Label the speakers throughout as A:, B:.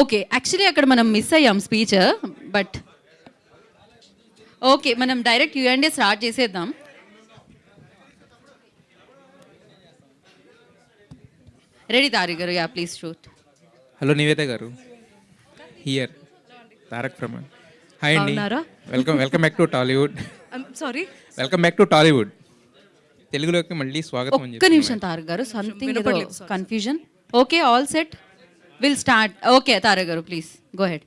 A: Okay. Actually అక్కడ మనం miss అయ్యాం స్పీచ్. But okay. మనం డైరెక్ట్ Q&A స్టార్ట్ చేసేద్దాం. రెడీ తారిక్ గారు. Yeah please shoot.
B: Hello Nivetha గారు, హియర్ తారక్ ఫ్రమ్. హాయ్ అండి,
C: బాగున్నారా?
B: Welcome back to Tollywood.
C: Sorry,
B: welcome back to Tollywood. తెలుగులోకి మళ్ళీ స్వాగతం అని
A: ఒక్క నిమిషం
B: చెప్పి.
A: తారక్ గారు. సంథింగ్ ఏదో
C: వినపడలేదు. Sorry.
A: Confusion. Okay, all set. Will start. Okay Tarak garu please go ahead.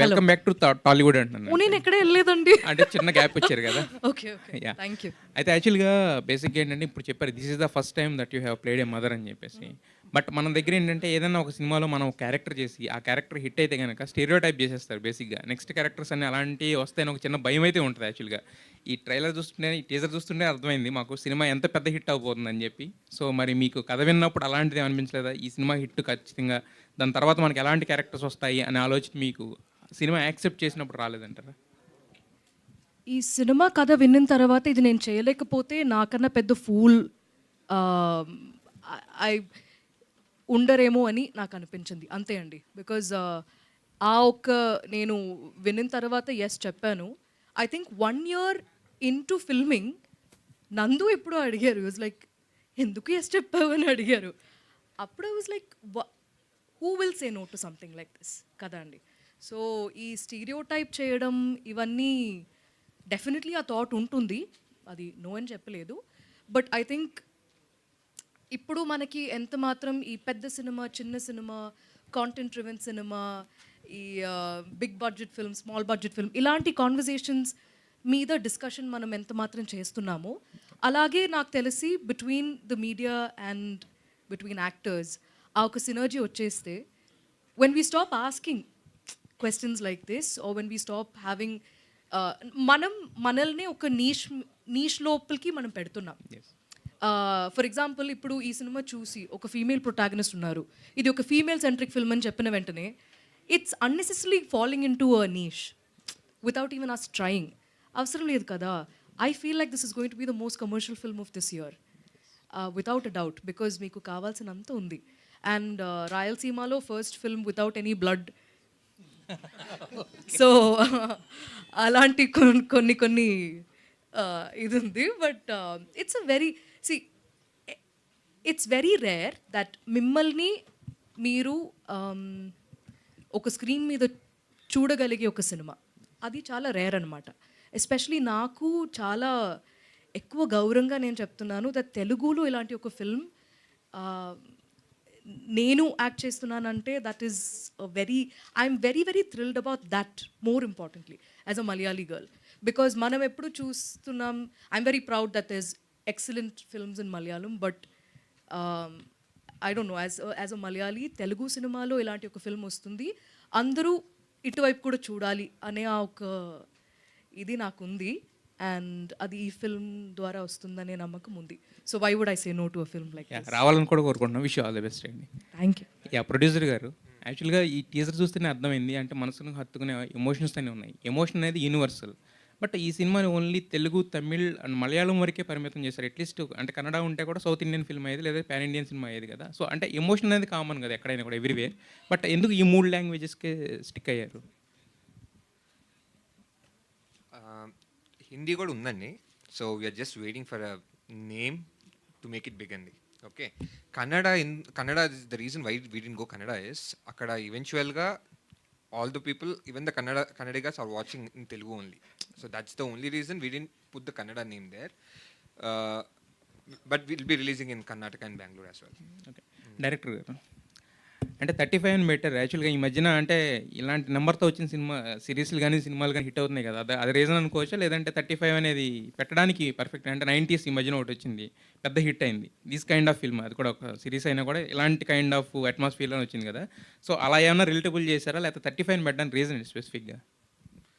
B: Welcome back to Tollywood అంటున్నాను.
C: నేను ఎక్కడ వెళ్ళలేదండి.
B: అంటే చిన్న గ్యాప్ వచ్చారు కదా.
C: Okay okay,
B: Yeah.
C: Thank you.
B: అయితే యాక్చువల్గా బేసిక్గా ఏంటంటే ఇప్పుడు చెప్పారు this is the first time that you have played a mother అని చెప్పేసి. బట్ మన దగ్గర ఏంటంటే ఏదైనా ఒక సినిమాలో మనం క్యారెక్టర్ చేసి ఆ క్యారెక్టర్ హిట్ అయితే కనుక స్టీరియో టైప్ చేసేస్తారు బేసిక్గా. నెక్స్ట్ క్యారెక్టర్స్ అన్ని అలాంటివి వస్తాయని ఒక చిన్న భయం అయితే ఉంటుంది యాక్చువల్గా. ఈ ట్రైలర్ చూస్తుంటే, ఈ టీజర్ చూస్తుంటే అర్థమైంది మాకు సినిమా ఎంత పెద్ద హిట్ అవబోతుందని చెప్పి. సో మరి మీకు కథ విన్నప్పుడు అలాంటిది అనిపించలేదా? ఈ సినిమా హిట్ ఖచ్చితంగా, దాని తర్వాత మనకి ఎలాంటి క్యారెక్టర్స్ వస్తాయి అనే ఆలోచన మీకు సినిమా యాక్సెప్ట్ చేసినప్పుడు రాలేదంటారా?
C: ఈ సినిమా కథ విన్న తర్వాత ఇది నేను చేయలేకపోతే నాకన్నా పెద్ద ఫూల్ ఐ ఉండరేమో అని నాకు అనిపించింది, అంతే అండి. బికాజ్ ఆ ఒక్క నేను విన్న తర్వాత ఎస్ చెప్పాను. I think 1 year into filming నందు ఎప్పుడో అడిగారు, వాజ్ లైక్ ఎందుకు ఎస్ చెప్పావు అని అడిగారు. అప్పుడు I was like who will say no to something like this కదా అండి. సో ఈ స్టీరియో టైప్ చేయడం ఇవన్నీ డెఫినెట్లీ ఆ థాట్ ఉంటుంది, అది నో అని చెప్పలేదు. బట్ ఐ థింక్ ఇప్పుడు మనకి ఎంత మాత్రం ఈ పెద్ద సినిమా, చిన్న సినిమా, కాంటెంట్ డ్రివెన్ సినిమా, ఈ big budget film, small budget film, ఇలాంటి కాన్వర్జేషన్స్ మీద డిస్కషన్ మనం ఎంత మాత్రం చేస్తున్నామో, అలాగే నాకు తెలిసి between the media and between actors ఆ ఒక సినర్జీ వచ్చేస్తే, when we stop asking questions like this or when we stop having మనల్ని ఒక నీష్ లోపలికి మనం పెడుతున్నాం. ఫర్ ఎగ్జాంపుల్ ఇప్పుడు ఈ సినిమా చూసి ఒక ఫీమేల్ ప్రొటాగనిస్ట్ ఉన్నారు, ఇది ఒక ఫీమేల్ సెంట్రిక్ ఫిల్మ్ అని చెప్పిన వెంటనే it's unnecessary following in to a niche without even us trying. అవసరం లేదు కదా. I feel like this is going to be the most commercial film of this year without a doubt, because మీకు కావాల్సినంత ఉంది. And రాయలసీమలో first film without any blood. So అలాంటి కొన్ని ఇది ఉంది. But it's a very it's very rare that మిమ్మల్ని మీరు ఒక స్క్రీన్ మీద చూడగలిగే ఒక సినిమా, అది చాలా రేర్ అనమాట. ఎస్పెషలీ నాకు చాలా ఎక్కువ గౌరవంగా నేను చెప్తున్నాను దట్ తెలుగులో ఇలాంటి ఒక ఫిల్మ్ నేను యాక్ట్ చేస్తున్నానంటే that is I'm very thrilled about that, more importantly as a Malayali girl. Because మనం ఎప్పుడు చూస్తున్నాం, I'm very proud that is excellent films in Malayalam, but I don't know, as a Malayali Telugu సినిమాలో ఇలాంటి ఒక ఫిల్మ్ వస్తుంది, అందరూ ఇటువైపు కూడా చూడాలి అనే ఆ ఒక ఇది నాకుంది. అండ్ అది ఈ ఫిల్మ్ ద్వారా వస్తుందనే నమ్మకం ఉంది. So why would I say no to a film like this?
B: రావాలని కూడా కోరుకుంటున్నాం. విష్ ఆల్ ది బెస్ట్ అండి.
C: Thank you.
B: యా, ప్రొడ్యూసర్ గారు, యాక్చువల్గా ఈ టీజర్ చూస్తేనే అర్థమైంది అంటే మనసును హత్తుకునే ఎమోషన్స్ అన్నీ ఉన్నాయి. ఎమోషన్ అనేది యూనివర్సల్. బట్ ఈ సినిమాని ఓన్లీ తెలుగు, తమిళ్ అండ్ మలయాళం వరకే పరిమితం చేశారు. అట్లీస్ట్ అంటే కన్నడ ఉంటే కూడా సౌత్ ఇండియన్ ఫిల్మ్ అయ్యేది, లేదా పాన్ ఇండియన్ సినిమా అయ్యేది కదా. సో అంటే ఎమోషన్ అనేది కామన్ కదా ఎక్కడైనా కూడా, ఎవ్రీవేర్. బట్ ఎందుకు ఈ 3 లాంగ్వేజెస్కే స్టిక్ అయ్యారు?
D: హిందీ కూడా ఉందండి. So we're just waiting for a name to make it big అండి. Okay, Kannada the reason why we didn't go Kannada is, అక్కడ ఈవెన్చువల్గా all the people, even the Kannadigas are watching in Telugu only. So that's the only reason we didn't put the Kannada name there. But will be releasing in Karnataka and Bengaluru as well.
B: Okay, director garu, అంటే 35 అని పెట్టారు. యాక్చువల్గా ఈ మధ్యన అంటే ఇలాంటి నెంబర్తో వచ్చిన సినిమా సిరీస్లు కానీ సినిమాలు కానీ హిట్ అవుతున్నాయి కదా, అది రీజన్ అనుకోవచ్చా? లేదంటే 35 అనేది పెట్టడానికి పర్ఫెక్ట్ అంటే 90s ఈ మధ్యన ఒకటి వచ్చింది, పెద్ద హిట్ అయింది, దిస్ కైండ్ ఆఫ్ ఫిల్మ్, అది కూడా ఒక సిరీస్ అయినా కూడా ఇలాంటి కైండ్ ఆఫ్ అట్మాస్ఫియర్లో వచ్చింది కదా. సో అలా ఏమైనా రిలేటబుల్ చేశారా, లేకపోతే 35 పెట్టడానికి రీజన్ స్పెసిఫిక్గా?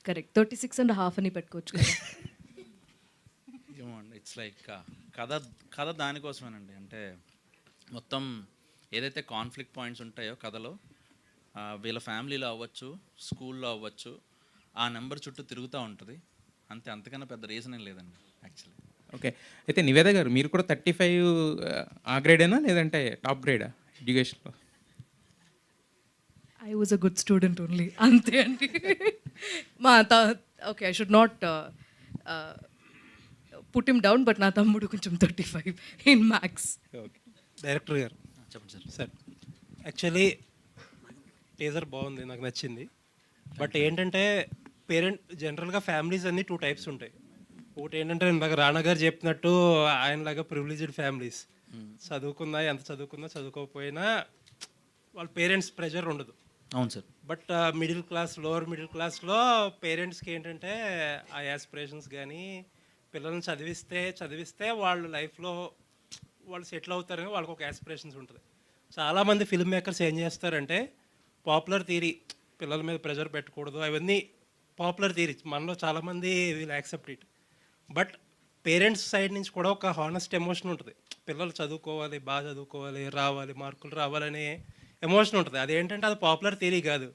C: కరెక్ట్, 36.5 అని పెట్టుకోవచ్చు కదా.
E: ఇట్స్ లైక్ కథ దానికోసమేనండి. అంటే మొత్తం ఏదైతే కాన్ఫ్లిక్ట్ పాయింట్స్ ఉంటాయో కథలో, వీళ్ళ ఫ్యామిలీలో అవ్వచ్చు, స్కూల్లో అవ్వచ్చు, ఆ నెంబర్ చుట్టూ తిరుగుతూ ఉంటుంది అంతే. అంతకన్నా పెద్ద రీజన్ ఏం లేదండి యాక్చువల్లీ.
B: ఓకే, అయితే నివేద గారు, మీరు కూడా 35 ఆ గ్రేడేనా లేదంటే టాప్ గ్రేడా ఎడ్యుకేషన్లో?
C: I was a good student only, అంతే అండి. Okay, I should not put him down, but నా తమ్ముడు కొంచెం 35 ఇన్ మ్యాథ్స్.
F: ఓకే, డైరెక్టర్ గారు
E: చెప్పండి సార్.
F: సార్, యాక్చువల్లీ టీజర్ బాగుంది, నాకు నచ్చింది. బట్ ఏంటంటే జనరల్గా ఫ్యామిలీస్ అన్నీ 2 టైప్స్ ఉంటాయి. ఒకటి ఏంటంటే ఇందాక రాణా గారు చెప్పినట్టు ఆయనలాగా ప్రివిలేజ్డ్ ఫ్యామిలీస్, చదువుకున్నా ఎంత చదువుకున్నా చదువుకోకపోయినా వాళ్ళ పేరెంట్స్ ప్రెషర్ ఉండదు.
E: అవును sir.
F: But middle class, lower middle క్లాస్లో పేరెంట్స్కి ఏంటంటే ఆ యాస్పిరేషన్స్ కానీ పిల్లల్ని చదివిస్తే వాళ్ళ లైఫ్లో వాళ్ళు సెటిల్ అవుతారని వాళ్ళకి ఒక యాస్పిరేషన్స్ ఉంటుంది. చాలామంది ఫిల్మ్ మేకర్స్ ఏం చేస్తారంటే పాపులర్ థియరీ, పిల్లల మీద ప్రెషర్ పెట్టకూడదు, అవన్నీ పాపులర్ థియరీ, మనలో చాలామంది వీళ్ళు accept it. But parents side నుంచి కూడా ఒక హానెస్ట్ ఎమోషన్ ఉంటుంది. పిల్లలు చదువుకోవాలి, బాగా చదువుకోవాలి, రావాలి, మార్కులు రావాలనే ఎమోషన్ ఉంటుంది. అదేంటంటే అది పాపులర్ థియరీ కాదు.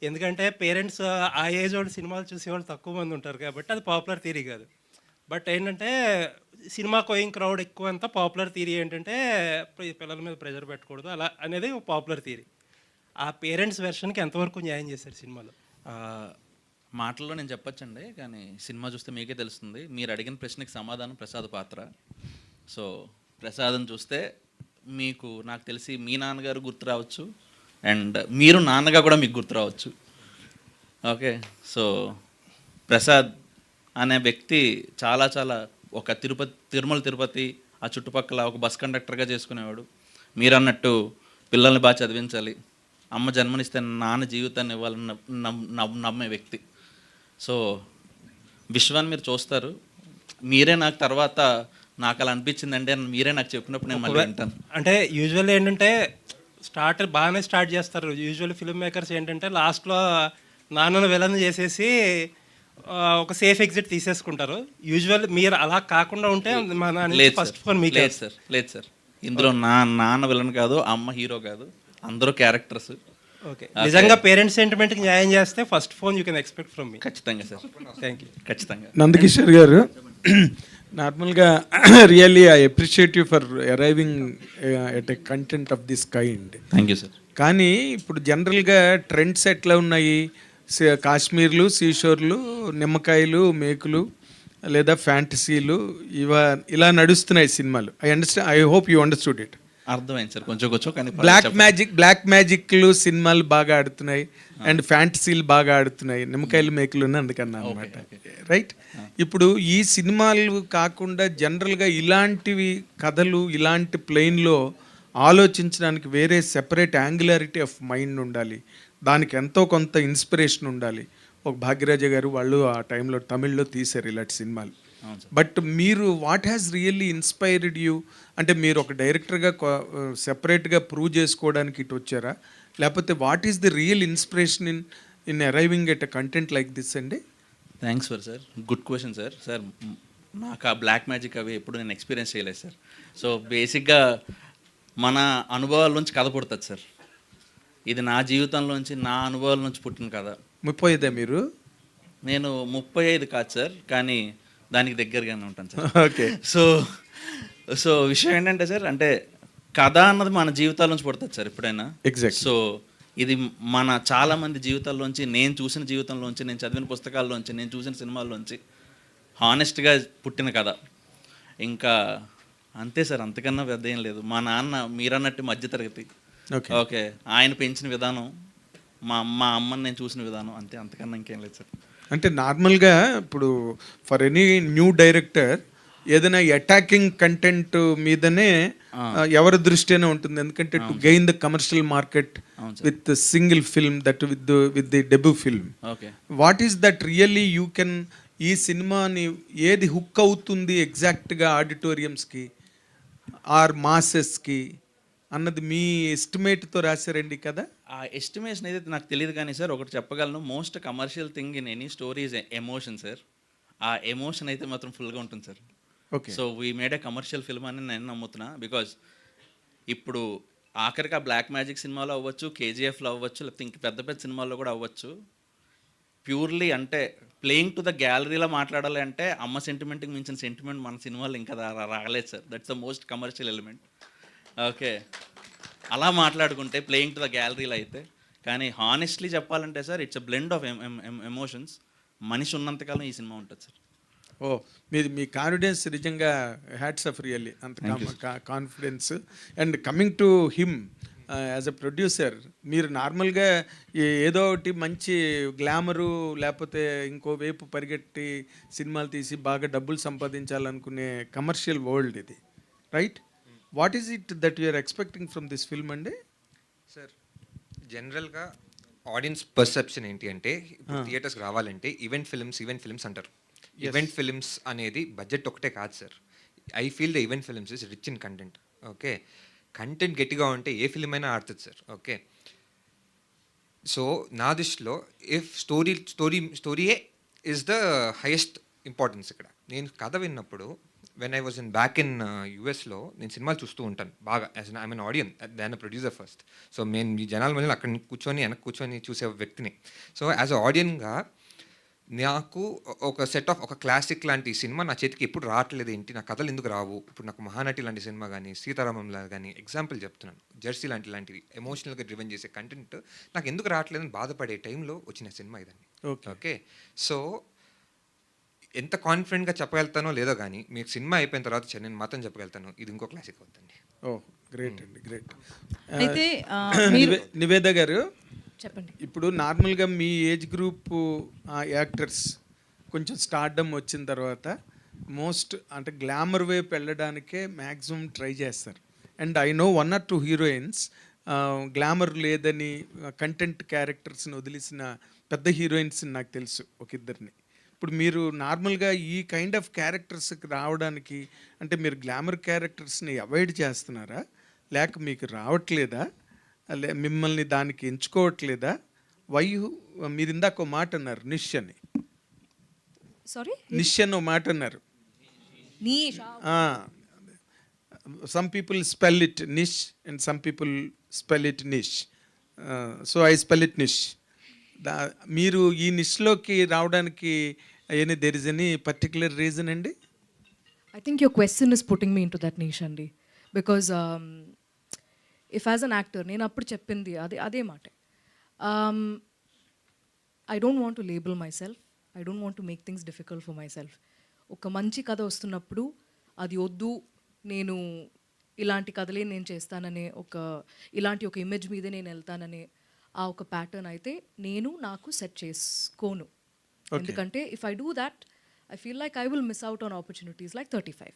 F: ఎందుకంటే పేరెంట్స్ ఆ ఏజ్ వాళ్ళు సినిమాలు చూసేవాళ్ళు తక్కువ మంది ఉంటారు కాబట్టి అది పాపులర్ థియరీ కాదు. బట్ ఏంటంటే సినిమా గోయింగ్ క్రౌడ్ ఎక్కువ అంతా పాపులర్ థియరీ ఏంటంటే పిల్లల మీద ప్రెషర్ పెట్టకూడదు అలా అనేది పాపులర్ థియరీ. ఆ పేరెంట్స్ వెర్షన్కి ఎంతవరకు న్యాయం చేశారు సినిమాలో?
E: మాటల్లో నేను చెప్పొచ్చండి, కానీ సినిమా చూస్తే మీకే తెలుస్తుంది. మీరు అడిగిన ప్రశ్నకి సమాధానం ప్రసాద్ పాత్ర. సో ప్రసాద్ని చూస్తే మీకు నాకు తెలిసి మీ నాన్నగారు గుర్తు రావచ్చు, అండ్ మీరు నాన్నగా కూడా మీకు గుర్తు రావచ్చు. ఓకే, సో ప్రసాద్ అనే వ్యక్తి చాలా ఒక తిరుమల తిరుపతి ఆ చుట్టుపక్కల ఒక బస్ కండక్టర్గా చేసుకునేవాడు. మీరు అన్నట్టు పిల్లల్ని బాగా చదివించాలి, అమ్మ జన్మనిస్తే నాన్న జీవితాన్ని ఇవ్వాలని నమ్మే వ్యక్తి. సో విశ్వాన్ని మీరు చూస్తారు, మీరే నాకు తర్వాత నాకు అలా అనిపించిందండి అని మీరే నాకు చెప్పినప్పుడు నేను మళ్ళీ వింటాను.
F: అంటే యూజువల్ ఏంటంటే బాగానే స్టార్ట్ చేస్తారు. యూజువల్ ఫిల్మ్ మేకర్స్ ఏంటంటే లాస్ట్లో నాన్నను విలన్ చేసేసి ఒక సేఫ్ ఎగ్జిట్ తీసేసుకుంటారు. యూజువల్ మీరు అలా కాకుండా ఉంటే ఫస్ట్ ఫోన్ మీకు
E: లేదు సార్, ఇందులో నాన్న విలన్ కాదు, అమ్మ హీరో కాదు, అందరూ క్యారెక్టర్స్.
F: ఓకే, నిజంగా పేరెంట్స్ సెంటిమెంట్కి న్యాయం చేస్తే first phone you can expect from మీ.
E: ఖచ్చితంగా సార్,
F: థ్యాంక్ యూ.
E: ఖచ్చితంగా.
G: నందకిషోర్ గారు, నార్మల్గా really I appreciate you for arriving at a content of this kind.
E: Thank you sir.
G: కానీ ఇప్పుడు జనరల్గా ట్రెండ్స్ ఎట్లా ఉన్నాయి? కాశ్మీర్లు, సీషోర్లు, నిమ్మకాయలు, మేకులు లేదా ఫ్యాంటసీలు ఇలా నడుస్తున్నాయి సినిమాలు. I hope you understood it.
E: అర్థమైంది సార్, కొంచెం కానీ
G: బ్లాక్ మ్యాజిక్లు సినిమాలు బాగా ఆడుతున్నాయి అండ్ ఫ్యాంటసీలు బాగా ఆడుతున్నాయి. నిమ్మకాయలు, మేకులు అందుకన్నా అనమాట, రైట్? ఇప్పుడు ఈ సినిమాలు కాకుండా జనరల్గా ఇలాంటివి కథలు, ఇలాంటి ప్లెయిన్లో ఆలోచించడానికి వేరే సెపరేట్ యాంగులారిటీ ఆఫ్ మైండ్ ఉండాలి, దానికి ఎంతో కొంత ఇన్స్పిరేషన్ ఉండాలి. ఒక భాగ్యరాజ గారు వాళ్ళు ఆ టైంలో తమిళ్లో తీశారు ఇలాంటి సినిమాలు. బట్ మీరు what has really inspired you? అంటే మీరు ఒక డైరెక్టర్గా సెపరేట్గా ప్రూవ్ చేసుకోవడానికి ఇటు వచ్చారా, లేకపోతే what is the real inspiration in arriving at a content like this అండి?
E: Thanks sir, good question sir. Sir నాకు ఆ బ్లాక్ మ్యాజిక్ అవి ఎప్పుడు నేను ఎక్స్పీరియన్స్ చేయలేదు సార్. సో బేసిక్గా మన అనుభవాల నుంచి కథ పుడుతుంది సార్. ఇది నా జీవితంలోంచి, నా అనుభవాల నుంచి పుట్టిన కథ.
G: 35 మీరు?
E: నేను 35 కాదు సార్, కానీ దానికి దగ్గరగానే ఉంటాను సార్.
G: ఓకే.
E: సో విషయం ఏంటంటే సార్, అంటే కథ అన్నది మన జీవితాల నుంచి పుడుతుంది సార్ ఎప్పుడైనా.
G: ఎగ్జాక్ట్.
E: సో ఇది మన చాలామంది జీవితాల్లోంచి, నేను చూసిన జీవితంలోంచి, నేను చదివిన పుస్తకాల్లోంచి, నేను చూసిన సినిమాల్లోంచి హానెస్ట్గా పుట్టిన కథ. ఇంకా అంతే సార్, అంతకన్నా పెద్ద ఏం లేదు. మా నాన్న మీరన్నట్టు మధ్యతరగతి. ఓకే, ఆయన పెంచిన విధానం, మా అమ్మని నేను చూసిన విధానం, అంతే, అంతకన్నా ఇంకేం లేదు సార్.
G: అంటే నార్మల్గా ఇప్పుడు ఫర్ ఎనీ న్యూ డైరెక్టర్ ఏదైనా అటాకింగ్ కంటెంట్ మీదనే ఎవరి దృష్టినే ఉంటుంది. ఎందుకంటే to gain the commercial market with single film, that with the debut film. What is that really you can, ఈ సినిమాని ఏది హుక్ అవుతుంది ఎగ్జాక్ట్గా ఆడిటోరియంస్కి ఆర్ మాసెస్కి అన్నది మీ ఎస్టిమేట్తో రాశారండి కదా?
E: ఆ ఎస్టిమేషన్ అయితే నాకు తెలియదు, కానీ సార్ ఒకటి చెప్పగలను, most commercial thing in any story is emotion sir. ఆ ఎమోషన్ అయితే మాత్రం ఫుల్గా ఉంటుంది sir.
G: Okay.
E: So we made a commercial film అని నేను నమ్ముతున్నా. బికాజ్ ఇప్పుడు ఆఖరికి ఆ బ్లాక్ మ్యాజిక్ సినిమాలో అవ్వచ్చు, కేజీఎఫ్లో అవ్వచ్చు, లేకపోతే ఇంక పెద్ద పెద్ద సినిమాల్లో కూడా అవ్వచ్చు, ప్యూర్లీ అంటే ప్లేయింగ్ టు ద గ్యాలరీలో మాట్లాడాలి అంటే అమ్మ సెంటిమెంట్కి మించిన సెంటిమెంట్ మన సినిమాలో ఇంకా రాలేదు sir. That's the most commercial element. Okay, అలా మాట్లాడుకుంటే ప్లేయింగ్ టు ద గ్యాలరీలో అయితే కానీ హానెస్ట్లీ చెప్పాలంటే sir it's a blend of emotions. మనిషి ఉన్నంతకాలం ఈ సినిమా ఉంటుంది సార్.
G: ఓ మీ కాన్ఫిడెన్స్ నిజంగా హ్యాట్స్ ఆఫ్ రియల్లీ అంత confidence. And coming to him as a producer, మీరు నార్మల్గా ఏదో ఒకటి మంచి గ్లామరు లేకపోతే ఇంకో వైపు పరిగెట్టి సినిమాలు తీసి బాగా డబ్బులు సంపాదించాలనుకునే కమర్షియల్ వరల్డ్ ఇది, right? What is it that you're expecting from this film అండి?
D: సార్ జనరల్గా ఆడియన్స్ పర్సెప్షన్ ఏంటి అంటే ఇప్పుడు థియేటర్స్కి రావాలంటే ఈవెంట్ ఫిల్మ్స్ అంటారు. ఈవెంట్ ఫిల్మ్స్ అనేది బడ్జెట్ ఒకటే కాదు sir. I feel the event films is rich in content. Okay, content గట్టిగా ఉంటే ఏ ఫిల్మ్ అయినా ఆడుతుంది సార్. ఓకే, సో నా దృష్టిలో ఇఫ్ స్టోరీయే ఇస్ ద హైయెస్ట్ ఇంపార్టెన్స్ ఇక్కడ. నేను కథ విన్నప్పుడు when I was back in యూఎస్లో నేను సినిమాలు చూస్తూ ఉంటాను బాగా, as I mean audience than producer first. So నేను ఈ జనాల మధ్యలో అక్కడ వెనక్కి కూర్చొని చూసే వ్యక్తిని. సో యాజ్ అ ఆడియన్గా నాకు ఒక క్లాసిక్ లాంటి సినిమా నా చేతికి ఎప్పుడు రావట్లేదు ఏంటి, నా కథలు ఎందుకు రావు. ఇప్పుడు నాకు మహానటి లాంటి సినిమా కానీ, సీతారామంలా కానీ, ఎగ్జాంపుల్ చెప్తున్నాను, జెర్సీ లాంటివి ఎమోషనల్గా డ్రివెన్ చేసే కంటెంట్ నాకు ఎందుకు రావట్లేదని బాధపడే టైంలో వచ్చిన సినిమా ఇదండి. ఓకే, సో ఎంత కాన్ఫిడెంట్గా చెప్పగలుగుతానో లేదో కానీ మీకు సినిమా అయిపోయిన తర్వాత నేను మాత్రం చెప్పగలుగుతాను ఇది ఇంకో క్లాసిక్ అవుతుంది.
G: ఓ గ్రేట్ అండి, గ్రేట్.
A: అయితే మీరు
G: నివేద గారు
C: చెప్పండి.
G: ఇప్పుడు నార్మల్గా మీ ఏజ్ గ్రూప్ యాక్టర్స్ కొంచెం స్టార్డమ్ వచ్చిన తర్వాత అంటే గ్లామర్ వైపు వెళ్ళడానికే మ్యాక్సిమం ట్రై చేస్తారు. And I know 1 or 2 heroines glamour లేదని కంటెంట్ క్యారెక్టర్స్ని వదిలేసిన పెద్ద హీరోయిన్స్ నాకు తెలుసు ఒక ఇద్దరిని. ఇప్పుడు మీరు నార్మల్గా ఈ కైండ్ ఆఫ్ క్యారెక్టర్స్కి రావడానికి అంటే మీరు గ్లామర్ క్యారెక్టర్స్ని అవాయిడ్ చేస్తున్నారా, లేక మీకు రావట్లేదా, మిమ్మల్ని దానికి ఎంచుకోవట్లేదా? మీరు ఇందాక ఒక మాట అన్నారు నిష్ అని.
C: సారీ,
G: నిష్ అని ఒక మాట అన్నారు. Some people spell it niche and some people spell it niche. So I spell it niche. మీరు ఈ నిష్లోకి రావడానికి there is any particular reason అండి?
C: I think your question is putting me into that niche అండి. Because if as an actor నేను అప్పుడు చెప్పింది అదే మాట. I don't want to label my self, I don't want to make things difficult for my self. ఒక మంచి కథ వస్తున్నప్పుడు అది వద్దు, నేను ఇలాంటి కథలే నేను చేస్తాననే ఇలాంటి ఒక ఇమేజ్ మీదే నేను వెళ్తాననే ఆ ఒక ప్యాటర్న్ అయితే నాకు సెట్ చేసుకోను. ఎందుకంటే if I do that I feel like I will miss out on opportunities like 35.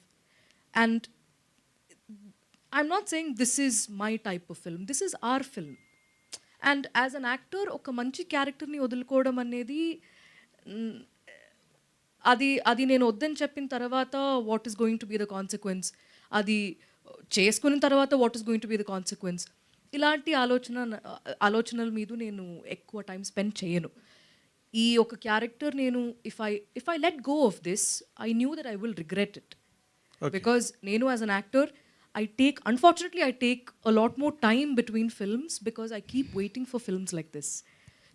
C: And I'm not saying this is my type of film. This is our film. And as an actor, ఒక మంచి క్యారెక్టర్ని వదులుకోవడం అనేది అది నేను వద్దని చెప్పిన తర్వాత what is going to be the consequence, అది చేసుకున్న తర్వాత what is going to be the consequence, ఇలాంటి ఆలోచనల మీద నేను ఎక్కువ టైం స్పెండ్ చేయను. ఈ ఒక క్యారెక్టర్ నేను if I let go of this I knew that I will regret it. Because నేను as an actor unfortunately I take a lot more time between films because I keep waiting for films like this.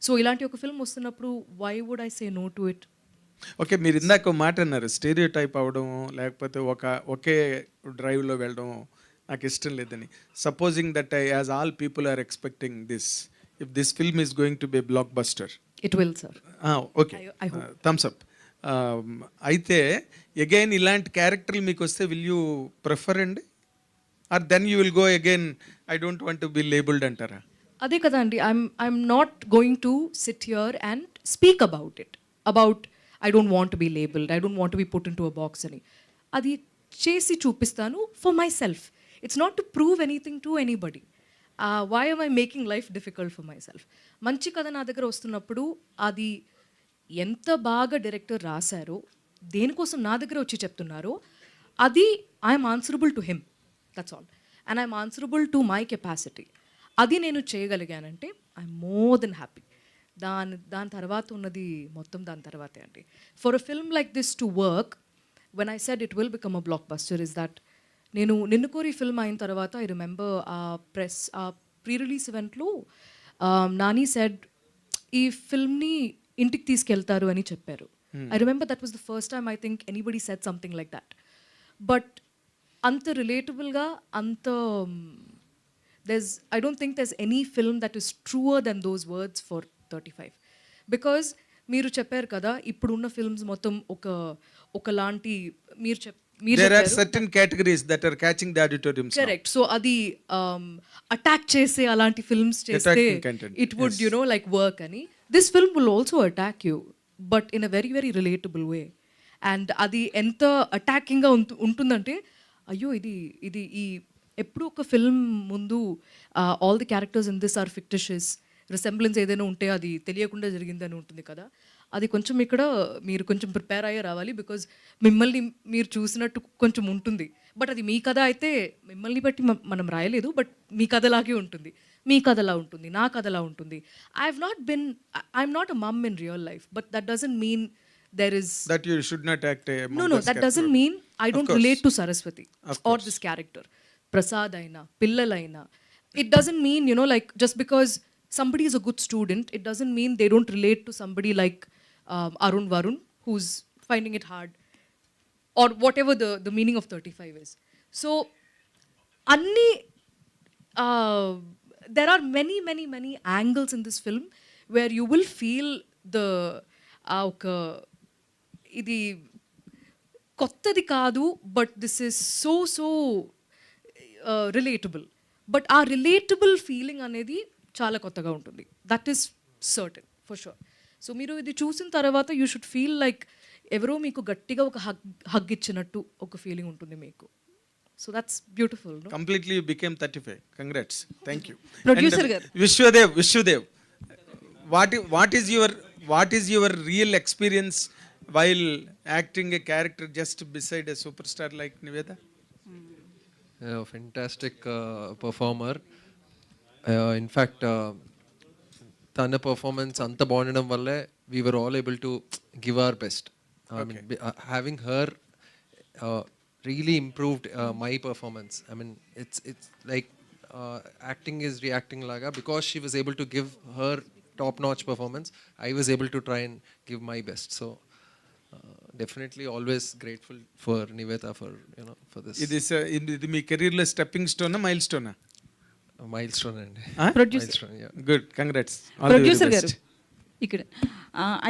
C: So ఇలాంటి ఒక film వస్తున్నప్పుడు why would I say no to it?
G: Okay, మీరు ఇందాక ఒక మాట అన్నారు, stereo type అవ్వడం లేకపోతే ఒకే డ్రైవ్లో వెళ్ళడం నాకు ఇష్టం లేదని. Supposing that as all people are expecting this, if this film is going to be blockbuster.
C: It will, sir.
G: Okay, thumbs up. అయితే అగైన్ ఇలాంటి క్యారెక్టర్లు మీకు వస్తే విల్ యూ ప్రిఫర్ అండి, or then you will go again I don't want to be labelled అంటారా?
C: అదే కదా అండి, I'm not going to sit here and speak about I don't want be labelled, I don't want B put into a box అని. అది చేసి చూపిస్తాను for myself. It's not to prove anything to anybody. Why am I making life difficult for myself? మంచి కథ నా దగ్గర వస్తున్నప్పుడు అది ఎంత బాగా డైరెక్టర్ రాశారో, దేనికోసం నా దగ్గర వచ్చి చెప్తున్నారో, అది I'm answerable to him, that's all. And I'm answerable to my capacity. అది నేను చేయగలిగానంటే ఐఎమ్ మోర్ దెన్ హ్యాపీ. దాని తర్వాత ఉన్నది మొత్తం దాని తర్వాతే అండి. For a film like this to work, when I said it will become a block buster, is that నేను నిన్ను కోరి ఫిల్మ్ అయిన తర్వాత ఐ రిమెంబర్ ఆ ప్రీ రిలీజ్ ఈవెంట్లో నాని సెడ్ ఈ ఫిల్మ్ని ఇంటికి తీసుకెళ్తారు అని చెప్పారు. I remember that was the first time I think anybody said something like that. But అంత రిలేటబుల్గా, అంత I don't think there's any film that is truer than those words for 35. Because మీరు చెప్పారు కదా ఇప్పుడున్న ఫిల్మ్స్ మొత్తం ఒకలాంటి మీరు
G: There are certain categories that are catching the auditoriums now.
C: Correct so అది అటాక్ చేసే అలాంటి ఫిల్మ్స్ చేస్తే
G: Attacking content,
C: it would you know like work అని this film will also attack you but in a very very relatable way and అది ఎంత అటాకింగ్గా ఉంటుందంటే అయ్యో ఇది ఈ ఎప్పుడు ఒక ఫిల్మ్ ముందు all the characters in this are fictitious resemblance ఏదైనా ఉంటే అది తెలియకుండా జరిగిందని ఉంటుంది కదా అది కొంచెం ఇక్కడ మీరు కొంచెం ప్రిపేర్ అయ్యే రావాలి బికాజ్ మిమ్మల్ని మీరు చూసినట్టు కొంచెం ఉంటుంది బట్ అది మీ కథ అయితే మిమ్మల్ని బట్టి మనం రాయలేదు బట్ మీ కథలాగే ఉంటుంది మీ కథలా ఉంటుంది నా కథలా ఉంటుంది I'm not a mom in real life but that doesn't mean there is
G: That you should not act a
C: No,
G: mother's
C: that doesn't
G: character.
C: mean I don't
G: course.
C: relate to Saraswati or this character. Prasad aina, Pillal aina. It doesn't mean, you know, like just because somebody is a good student, it doesn't mean they don't relate to somebody like Arun Varun, who's finding it hard, or whatever the meaning of 35 is. So, there are many angles in this film where you will feel the ఇది కొత్తది కాదు but this is so relatable but ఆ relatable feeling అనేది చాలా కొత్తగా ఉంటుంది that is certain for sure so మీరు ఇది చూసిన తర్వాత యూ షుడ్ ఫీల్ లైక్ ఎవరో మీకు గట్టిగా ఒక హగ్ ఇచ్చినట్టు ఒక ఫీలింగ్ ఉంటుంది మీకు so that's beautiful
G: Completely you became 35. Congrats. Thank you.
A: Producer
G: And,
A: garu.
G: Vishwadev. What is your real experience while acting a character just beside a superstar like Niveda?
H: Fantastic performer. In fact, tana performance anta baundadam valle we were all able to give our best. I mean, having her really improved my performance. I mean, it's like acting is reacting laga because she was able to give her top-notch performance. I was able to try and give my best. So definitely always grateful for Niveda for for this
G: ఇది మీ కెరీర్లో stepping స్టోనా mile స్టోనా
H: milestone and
A: Producer.
H: milestone. Yeah.
G: Good congrats
A: producer garu ఇక్కడ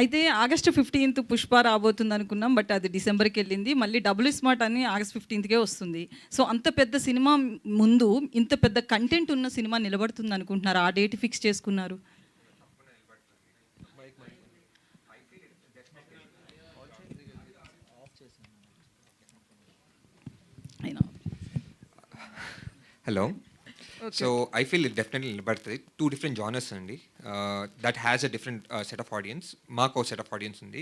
A: అయితే August 15th Pushpa రాబోతుంది అనుకున్నాం but అది డిసెంబర్కి వెళ్ళింది మళ్ళీ డబుల్ స్మార్ట్ అని ఆగస్ట్ 15కే వస్తుంది సో అంత పెద్ద సినిమా ముందు ఇంత పెద్ద కంటెంట్ ఉన్న సినిమా నిలబడుతుంది అనుకుంటున్నారు ఆ డేట్ ఫిక్స్ చేసుకున్నారు
D: Hello. Okay. So I feel it definitely నిలబడుతుంది టూ డిఫరెంట్ జానర్స్ అండి that has a different set of audience మాకు సెట్ ఆఫ్ ఆడియన్స్ ఉంది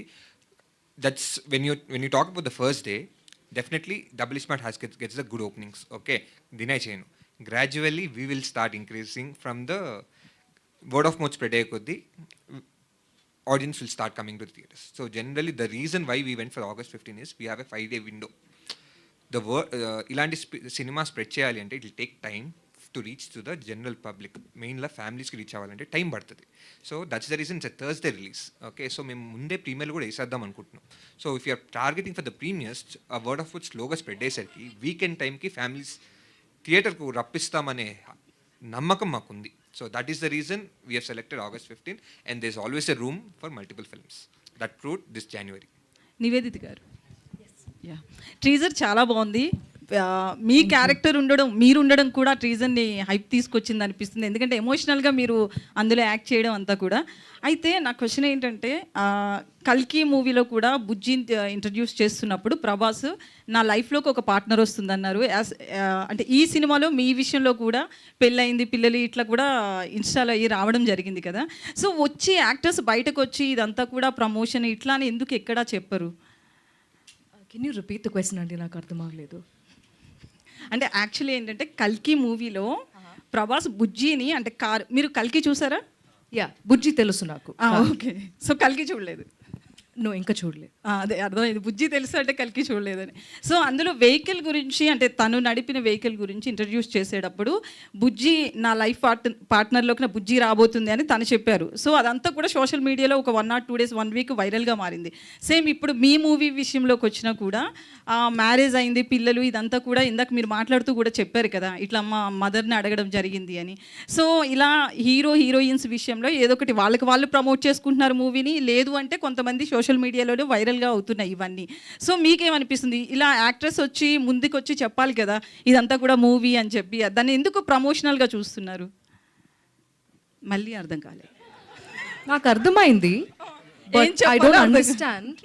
D: that's when you talk about the first day definitely double smart has gets the good openings okay deny చేయను gradually we will start increasing from the word of mouth spread అయ్యే కొద్దీ audience will start coming to the theatres. So generally the reason why we went for August 15 is we have a 5-day window. ఇలాంటి సినిమా spread చేయాలి అంటే it will take time to reach to the general public మెయిన్గా ఫ్యామిలీస్కి reach అవ్వాలంటే time పడుతుంది so that's the reason it's Thursday release okay so మేము ముందే ప్రీమియర్లు కూడా వేసేద్దాం అనుకుంటున్నాం so if you're targeting for the premieres ఆ వర్డ్ ఆఫ్ వుడ్ స్లోగా స్ప్రెడ్ అయ్యేసరికి వీకెండ్ టైంకి ఫ్యామిలీస్ థియేటర్కు రప్పిస్తామనే నమ్మకం మాకుంది so that is the reason we have selected August 15 and there is always a room for multiple films that proved this January.
A: Nivedita గారు యా ట్రీజర్ చాలా బాగుంది మీ క్యారెక్టర్ మీరు ఉండడం కూడా ట్రీజర్ని హైప్ తీసుకొచ్చింది అనిపిస్తుంది ఎందుకంటే ఎమోషనల్గా మీరు అందులో యాక్ట్ చేయడం అంతా కూడా అయితే నా క్వశ్చన్ ఏంటంటే కల్కి మూవీలో కూడా బుజ్జి ఇంట్రడ్యూస్ చేస్తున్నప్పుడు ప్రభాస్ నా లైఫ్లోకి ఒక పార్ట్నర్ వస్తుందన్నారు అంటే ఈ సినిమాలో మీ విషయంలో కూడా పెళ్ళయింది పిల్లలు ఇట్లా కూడా ఇన్స్టాల్ అయ్యి రావడం జరిగింది కదా సో వచ్చి యాక్టర్స్ బయటకు వచ్చి ఇదంతా కూడా ప్రమోషన్ ఇట్లా అని ఎందుకు ఎక్కడా చెప్పరు
C: can you repeat the question అండి నాకు అర్థం అవ్వలేదు
A: అంటే యాక్చువల్లీ ఏంటంటే కల్కి మూవీలో ప్రభాస్ బుజ్జిని అంటే మీరు కల్కి చూసారా
C: యా బుజ్జి తెలుసు నాకు
A: ఓకే సో కల్కి చూడలేదు
C: నో ఇంకా చూడలేదు.
A: అదే అర్థమైంది, బుజ్జి తెలుసు అంటే కలికి చూడలేదని. సో అందులో వెహికల్ గురించి, అంటే తను నడిపిన వెహికల్ గురించి ఇంట్రడ్యూస్ చేసేటప్పుడు బుజ్జి నా లైఫ్ పార్ట్నర్లోకి నా బుజ్జి రాబోతుంది అని తను చెప్పారు. సో అదంతా కూడా సోషల్ మీడియాలో ఒక 1 or 2 days 1 week వైరల్గా మారింది. సేమ్ ఇప్పుడు మీ మూవీ విషయంలోకి వచ్చినా కూడా మ్యారేజ్ అయింది, పిల్లలు, ఇదంతా కూడా ఇందాక మీరు మాట్లాడుతూ కూడా చెప్పారు కదా, ఇట్లా మా మదర్ని అడగడం జరిగింది అని. సో ఇలా హీరోయిన్స్ విషయంలో ఏదో ఒకటి వాళ్ళకి వాళ్ళు ప్రమోట్ చేసుకుంటున్నారు మూవీని, లేదు అంటే కొంతమంది సోషల్ మీడియాలోనే వైరల్గా అవుతున్నాయి ఇవన్నీ. సో మీకేమనిపిస్తుంది, ఇలా యాక్ట్రెస్ వచ్చి ముందుకు వచ్చి చెప్పాలి కదా ఇదంతా కూడా మూవీ అని చెప్పి, దాన్ని ఎందుకు ప్రమోషనల్గా చూస్తున్నారు? మళ్ళీ అర్థం కాలేదు.
C: నాకు అర్థమైంది, but I don't understand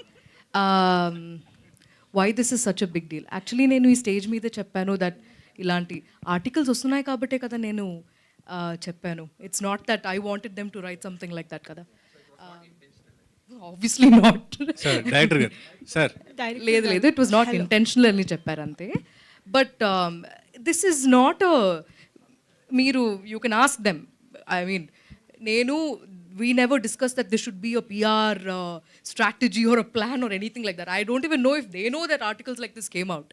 C: why this is such a big deal. Actually నేను ఈ స్టేజ్ మీద చెప్పాను దట్ ఇలాంటి ఆర్టికల్స్ వస్తున్నాయి కాబట్టే కదా నేను చెప్పాను. It's not that I wanted them to write something like that కదా. Obviously not.
I: Sir director garu sir
C: లేదు ఇట్ వాజ్ నాట్ ఇంటెన్షనల్ అని చెప్పారు అంతే. బట్ దిస్ ఈజ్ నాట్ మీరు you can ask them. I mean we never discussed that there should be a PR strategy or a plan or anything like that. I don't even know if they know that articles like this came out.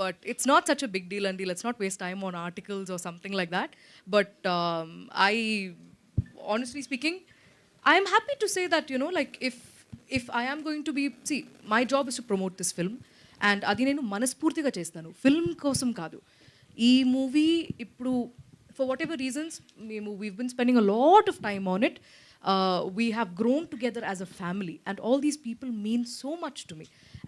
C: But it's not such a big deal, Andy. Let's not waste time on articles or something like that. But honestly speaking, I'm happy to say that, like if I am going to be, see, my job is to promote this film, and adi nenu manaspurtiga chestanu, film kosam kaadu. Ee movie ippudu for whatever reasons we've been spending a lot of time on it. We have grown together as a family, and all these people mean so much to me.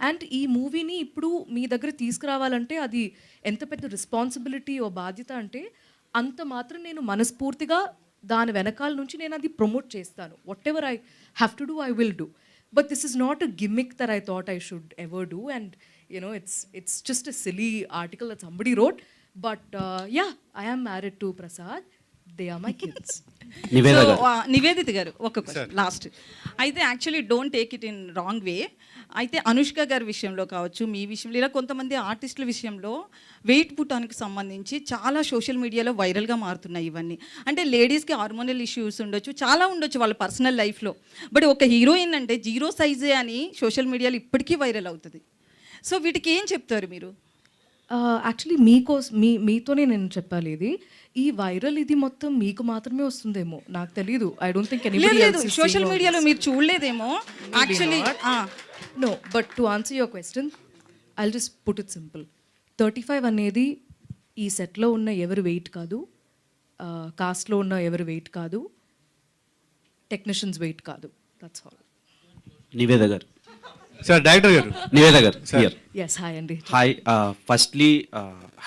C: And ee movie ni ippudu mee daggara తీసుకురావాలంటే అది ఎంత పెద్ద responsibility ఓ బాధ్యత అంటే అంత మాత్రం నేను మనస్ఫూర్తిగా దాని వెనకాల నుంచి నేను అది ప్రమోట్ చేస్తాను. What ever I have to do I will do. But this is not a gimmick that I thought I should ever do. And it's just a silly article that somebody wrote. But yeah, I am married to Prasad. They are my kids.
A: Nivedita గారు ఒక question last. అయితే actually don't take it in wrong way. అయితే అనుష్క గారి విషయంలో కావచ్చు, మీ విషయంలో, ఇలా కొంతమంది ఆర్టిస్టుల విషయంలో వెయిట్ పుట్టానికి సంబంధించి చాలా సోషల్ మీడియాలో వైరల్గా మారుతున్నాయి ఇవన్నీ. అంటే లేడీస్కి హార్మోనల్ ఇష్యూస్ ఉండొచ్చు, చాలా ఉండొచ్చు వాళ్ళ పర్సనల్ లైఫ్లో. బట్ ఒక హీరోయిన్ అంటే 0 సైజే అని సోషల్ మీడియాలో ఇప్పటికీ వైరల్ అవుతుంది. సో వీటికి ఏం చెప్తారు మీరు?
C: యాక్చువల్లీ మీతోనే నేను చెప్పాలి, ఈ వైరల్ ఇది మొత్తం మీకు మాత్రమే వస్తుందేమో, నాకు తెలీదు. ఐ డోంట్ థింక్
A: లేదు సోషల్ మీడియాలో మీరు చూడలేదేమో actually.
C: No, but to answer your question I will just put it simple. 35 అనేది ఈ సెట్లో ఉన్న ఎవరు వెయిట్ కాదు, కాస్ట్లో ఉన్న ఎవరు వెయిట్ కాదు, టెక్నీషియన్స్ వెయిట్ కాదు. That's all.
J: Nivetha garu.
I: Sir director garu.
J: Nivetha garu here.
C: Yes, hi అండి.
J: Hi. Firstly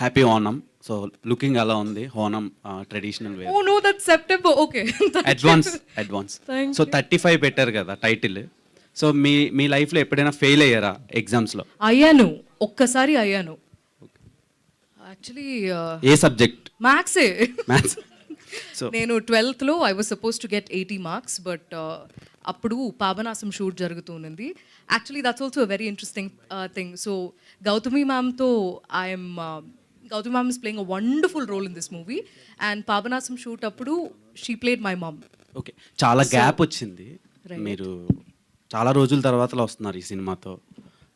J: happy Onam. So looking ఎలా ఉంది Onam traditional way?
C: Oh no, that September. Okay,
J: advance. So 35 పెట్టారు కదా టైటిల్. సో మీ లైఫ్లో ఎప్పుడైనా ఫెయిల్ అయ్యారా ఎగ్జామ్స్లో?
C: అయ్యాను, ఒక్కసారి అయ్యాను. యాక్చువల్లీ
J: ఏ సబ్జెక్ట్?
C: మ్యాథ్సే.
J: మ్యాథ్స్. సో
C: నేను 12th I was supposed to get 80 marks, but అప్పుడు పాపనాశం షూట్ జరుగుతుంది. Actually that's also very interesting thing. So Gautami మ్యామ్తో Gautami ma'am is playing a wonderful role in this movie. And Papanasam shoot అప్పుడు she played my mom.
J: Okay, చాలా gap వచ్చింది. మీరు చాలా రోజుల తర్వాత వస్తున్నారు ఈ సినిమాతో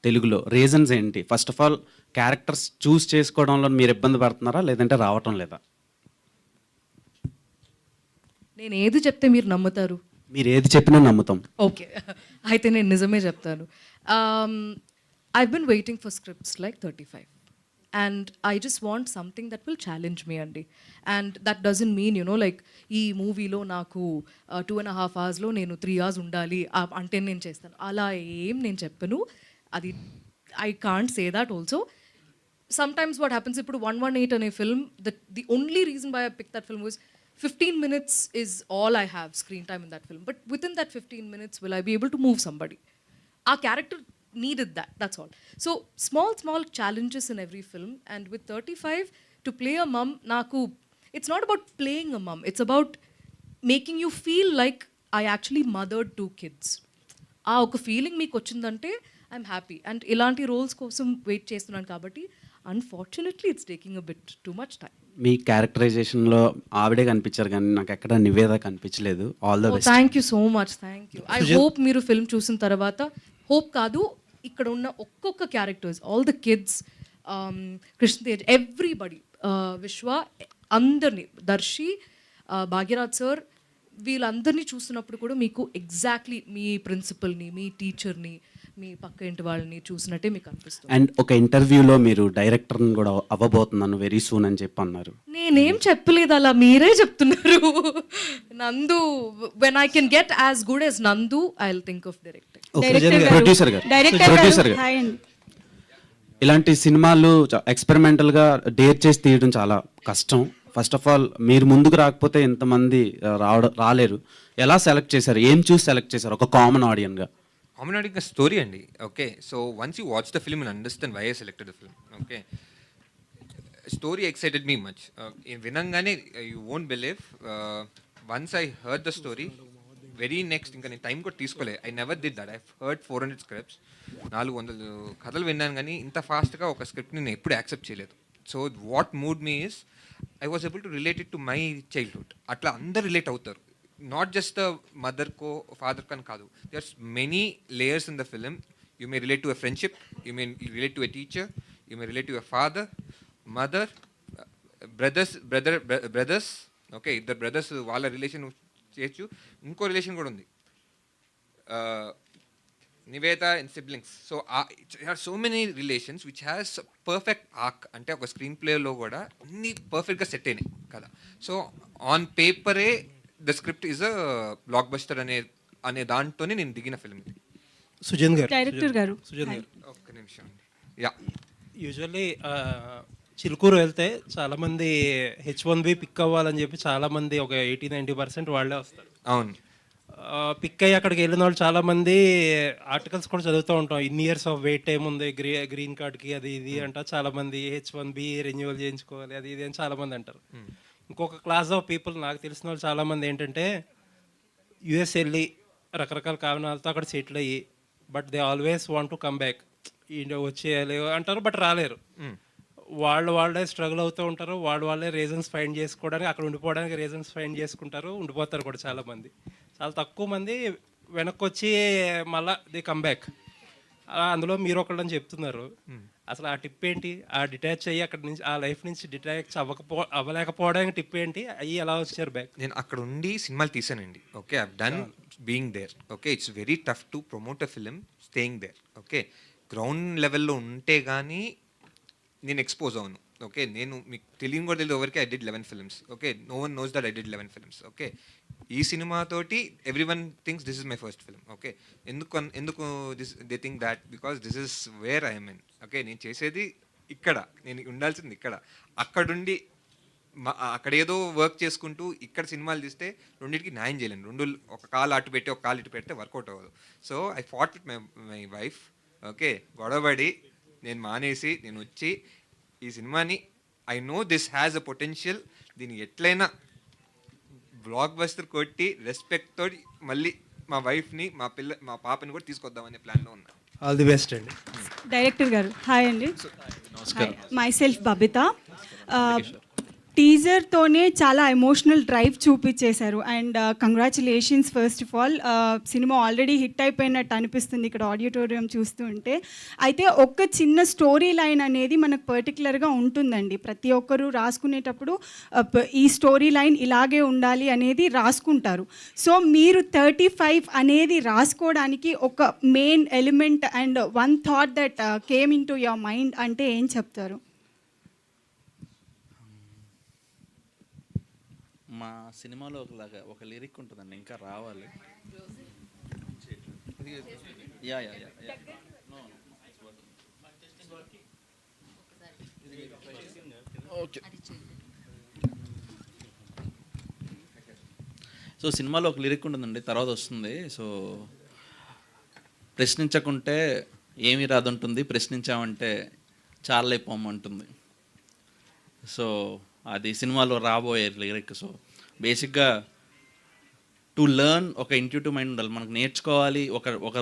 J: తెలుగులో. రీజన్స్ ఏంటి? ఫస్ట్ ఆఫ్ ఆల్ క్యారెక్టర్స్ చూస్ చేసుకోవడంలో మీరు ఇబ్బంది పడుతున్నారా, లేదంటే రావటం లేదా?
C: నేను ఏది చెప్తే మీరు నమ్ముతారు?
J: మీరు ఏది చెప్పినా నమ్ముతాం.
C: ఓకే, అయితే నేను నిజమే చెప్తాను. I been waiting for scripts like 35, and I just want something that will challenge me అండి. And that doesn't mean like ఈ మూవీలో నాకు 2.5 hours నేను 3 hours ఉండాలి అంటే నేను చేస్తాను, అలా ఏం నేను చెప్పను. అది I can't say that also. sometimes what happens, ఇప్పుడు 118 అనే film, the only reason why I picked that film was 15 minutes is all I have screen time in that film. But within that 15 minutes, will I be able to move somebody? Our character needed that, that's all. So small challenges in every film. And with 35, to play a mum, naku, it's not about playing a mum, it's about making you feel like I actually mothered 2 kids. ఆ ఒక feeling మీకు వచ్చిందంటే I'm happy. And ఇలాంటి roles కోసం wait చేస్తున్నాను కాబట్టి unfortunately it's taking a bit too much time.
J: మీ క్యారెక్టరైజేషన్లో ఆవిడే కనిపించారు కానీ నాకు ఎక్కడ నివేద కనిపించలేదు. All the best.
C: Thank you so much, thank you. I hope మీరు ఫిల్మ్ చూసిన తర్వాత హోప్ కాదు, ఇక్కడ ఉన్న ఒక్కొక్క characters, all the kids, Krishnatej, everybody, Viswa, అందరినీ, దర్శి, భాగ్యరాజ్ సార్, వీళ్ళందరినీ చూస్తున్నప్పుడు కూడా మీకు ఎగ్జాక్ట్లీ మీ ప్రిన్సిపల్ని, మీ టీచర్ని, మీ పక్క ఇంటి వాళ్ళని చూసినట్టే మీకు అనిపిస్తుంది.
J: అండ్ ఒక ఇంటర్వ్యూలో మీరు డైరెక్టర్ని కూడా అవ్వబోతున్నాను వెరీ సూన్ అని చెప్పి అన్నారు.
C: నేనేం చెప్పలేదు, అలా మీరే చెప్తున్నారు. Nandu, when I can get as good as Nandu, I will think of directing.
J: Producer garu, producer garu, ఇలాంటి సినిమాలు ఎక్స్పెరిమెంటల్గా డేర్ చేసి తీయడం చాలా కష్టం. ఫస్ట్ ఆఫ్ ఆల్ మీరు ముందుకు రాకపోతే ఇంతమంది రాలేరు. ఎలా సెలెక్ట్ చేశారు, ఏం చూసి సెలెక్ట్ చేశారు ఒక కామన్ ఆడియన్గా?
D: కామన్ ఆడియన్గా స్టోరీ అండి. Okay, so once you watch the film and understand why I selected the film. Okay, story excited me much. వినంగానే you won't believe, once I heard the story, very next ఇంకా నేను time కూడా తీసుకోలేదు. I never did that. I heard 400 scripts, 400 కథలు విన్నాను, కానీ ఇంత ఫాస్ట్గా ఒక స్క్రిప్ట్ని నేను ఎప్పుడు యాక్సెప్ట్ చేయలేదు. So what moved me is I was able to relate it to my childhood. అట్లా అందరు రిలేట్ అవుతారు, నాట్ జస్ట్ ద మదర్కో ఫాదర్కో అని కాదు. There's many layers in the film. You may relate to a friendship, you may relate to a teacher, you may relate to a father, mother, brothers. Okay, ఇద్దరు brothers, వాళ్ళ relation చేయొచ్చు. ఇంకో relation కూడా ఉంది, Niveda and siblings. So are so many relations which has perfect arc. అంటే ఒక screen ప్లేలో కూడా అన్ని పర్ఫెక్ట్గా సెట్ అయినాయి కదా. సో ఆన్ పేపరే the script is a blockbuster అనే దాంట్తోనే నేను దిగిన ఫిల్మ్ ఇది.
F: సుజన్ గారు,
A: డైరెక్టర్ గారు,
F: సుజన్ గారు,
D: ఒక్క నిమిషం అండి. యా,
F: యూజువల్లీ చిలుకూరు వెళ్తే చాలామంది H1B పిక్ అవ్వాలని చెప్పి చాలామంది ఒక 80-90% వాళ్ళే వస్తారు.
D: అవును.
F: పిక్ అయ్యి అక్కడికి వెళ్ళిన వాళ్ళు చాలామంది ఆర్టికల్స్ కూడా చదువుతూ ఉంటాం. ఇన్ని ఇయర్స్ ఆఫ్ వెయిట్ టైం ఉంది గ్రీన్ కార్డ్కి, అది ఇది అంట. చాలామంది H1B రెన్యువల్ చేయించుకోవాలి, అది ఇది అని చాలామంది అంటారు. ఇంకొక క్లాస్ ఆఫ్ పీపుల్, నాకు తెలిసిన వాళ్ళు చాలామంది ఏంటంటే యుఎస్ వెళ్ళి రకరకాల కారణాలతో అక్కడ సెటిల్ అయ్యి, but they always want to come back, India వచ్చేయాలి అంటారు, బట్ రాలేరు. వాళ్ళే స్ట్రగుల్ అవుతూ ఉంటారు, వాళ్ళే రీజన్స్ ఫైండ్ చేసుకోవడానికి, అక్కడ ఉండిపోవడానికి రీజన్స్ ఫైండ్ చేసుకుంటారు, ఉండిపోతారు కూడా చాలామంది. చాలా తక్కువ మంది వెనక్కి వచ్చి మళ్ళా ది కమ్ బ్యాక్. అందులో మీరు ఒకళ్ళని చెప్తున్నారు. అసలు ఆ టిప్ ఏంటి? ఆ డిటాచ్ అయ్యి అక్కడ నుంచి, ఆ లైఫ్ నుంచి డిటాచ్ అవ్వలేకపోవడానికి టిప్ ఏంటి? అయ్యి ఎలా వచ్చారు బ్యాక్?
D: నేను అక్కడ ఉండి సినిమాలు తీసానండి. Okay, I done being there. Okay, it's very tough to promote a film staying there. Okay, ground లెవెల్లో ఉంటే కానీ నేను ఎక్స్పోజ్ అవును. ఓకే, నేను మీకు తెలియని కూడా తెలియదు ఎవరికి, I did 11 films. Okay, no one knows that I did 11 films. Okay, ఈ సినిమాతోటి everyone thinks this is my first film. Okay, ఎందుకు they think that because this is where I mean. Okay, నేను చేసేది ఇక్కడ, నేను ఉండాల్సింది ఇక్కడ. అక్కడుండి అక్కడ ఏదో వర్క్ చేసుకుంటూ ఇక్కడ సినిమాలు తీస్తే రెండింటికి న్యాయం చేయలేను. ఒక కాలు అటు పెట్టి ఒక కాలు ఇటు పెడితే వర్కౌట్ అవ్వదు. So I fought with my wife. Okay, గొడవపడి నేను మానేసి నేను వచ్చి ఈ సినిమాని, I know this has a potential, దీన్ని ఎట్లయినా బ్లాక్ బస్టర్ కొట్టి రెస్పెక్ట్ తోటి మళ్ళీ మా వైఫ్ని, మా పాపని కూడా తీసుకొద్దామనే ప్లాన్లో ఉన్నా.
F: ఆల్ ది బెస్ట్ అండి.
K: డైరెక్టర్ గారు, హాయ్ అండి. Myself Babitha. టీజర్తోనే చాలా ఎమోషనల్ డ్రైవ్ చూపించేశారు and congratulations first of all. సినిమా ఆల్రెడీ హిట్ అయిపోయినట్టు అనిపిస్తుంది ఇక్కడ ఆడిటోరియం చూస్తూ ఉంటే. అయితే ఒక్క చిన్న స్టోరీ లైన్ అనేది మనకు పర్టికులర్గా ఉంటుందండి. ప్రతి ఒక్కరూ రాసుకునేటప్పుడు ఈ స్టోరీ లైన్ ఇలాగే ఉండాలి అనేది రాసుకుంటారు. సో మీరు 35 అనేది రాసుకోవడానికి ఒక main element and one thought that came in to your mind అంటే ఏం చెప్తారు?
E: మా సినిమాలో ఒక లిరిక్ ఉంటుందండి, ఇంకా రావాలి. Yeah yeah yeah okay. So సినిమాలో ఒక లిరిక్ ఉంటుందండి, తర్వాత వస్తుంది. సో ప్రశ్నించకుంటే ఏమి రాదంటుంది, ప్రశ్నించామంటే చాలైపోమంటుంది. సో అది సినిమాలో రాబోయే లిరిక్. సో బేసిక్గా టు లెర్న్ ఒక ఇంట్యూటివ్ మైండ్ ఉండాలి. మనకు నేర్చుకోవాలి,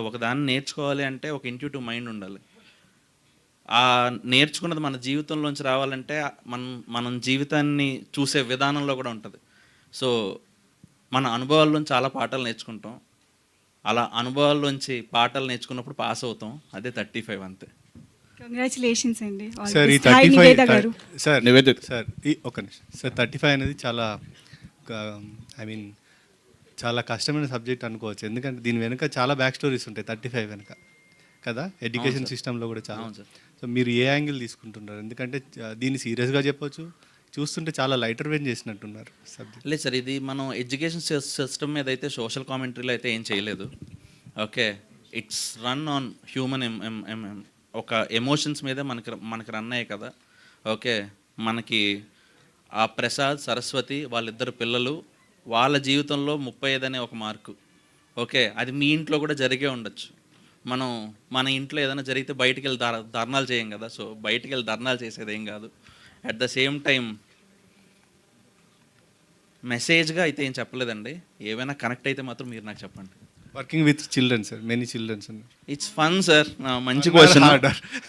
E: ఒక దాన్ని నేర్చుకోవాలి అంటే ఒక ఇంట్యూటివ్ మైండ్ ఉండాలి. ఆ నేర్చుకున్నది మన జీవితంలోంచి రావాలంటే మనం జీవితాన్ని చూసే విధానంలో కూడా ఉంటుంది. సో మన అనుభవాల్లో చాలా పాఠాలు నేర్చుకుంటాం. ఆ అలా అనుభవాల్లోంచి పాఠాలు నేర్చుకున్నప్పుడు పాస్ అవుతాం. అదే 35 అంతే.
K: కంగ్రాచులేషన్స్ అండి. All
I: సార్ ఈ
K: best. Hi, నివేద గారు.
I: 35 సార్ నివేదిత సార్ ఈ ఒక నిమిషం సార్ 35 అనేది చాలా ఐ మీన్ చాలా కష్టమైన సబ్జెక్ట్ అనుకోవచ్చు. ఎందుకంటే దీని వెనుక చాలా బ్యాక్ స్టోరీస్ ఉంటాయి 35 వెనుక కదా, ఎడ్యుకేషన్ సిస్టంలో కూడా చాలా.
E: అవును సార్.
I: సో మీరు ఏ యాంగిల్ తీసుకుంటున్నారు? ఎందుకంటే దీన్ని సీరియస్గా చెప్పొచ్చు, చూస్తుంటే చాలా లైటర్ వెన్ చేసినట్టున్నారు సబ్జెక్ట్.
E: లేదు సార్, ఇది మనం ఎడ్యుకేషన్ సిస్టమ్ మీద అయితే సోషల్ కామెంటరీలో అయితే ఏం చేయలేదు. Okay, it's run on human ఒక ఎమోషన్స్ మీదే మనకి రన్ అయ్యాయి కదా. ఓకే, మనకి ఆ ప్రసాద్ సరస్వతి వాళ్ళిద్దరు పిల్లలు, వాళ్ళ జీవితంలో 35 అనే ఒక మార్కు. ఓకే, అది మీ ఇంట్లో కూడా జరిగే ఉండొచ్చు. మన ఇంట్లో ఏదైనా జరిగితే బయటికి వెళ్ళి ధర్నాలు చేయం కదా. సో బయటికి వెళ్ళి ధర్నాలు చేసేది ఏం కాదు. అట్ ద సేమ్ టైం మెసేజ్గా అయితే ఏం చెప్పలేదండి. ఏమైనా కనెక్ట్ అయితే మాత్రం మీరు నాకు చెప్పండి.
I: Working with children sir, many children's.
E: It's fun sir. మంచి క్వశ్చన్.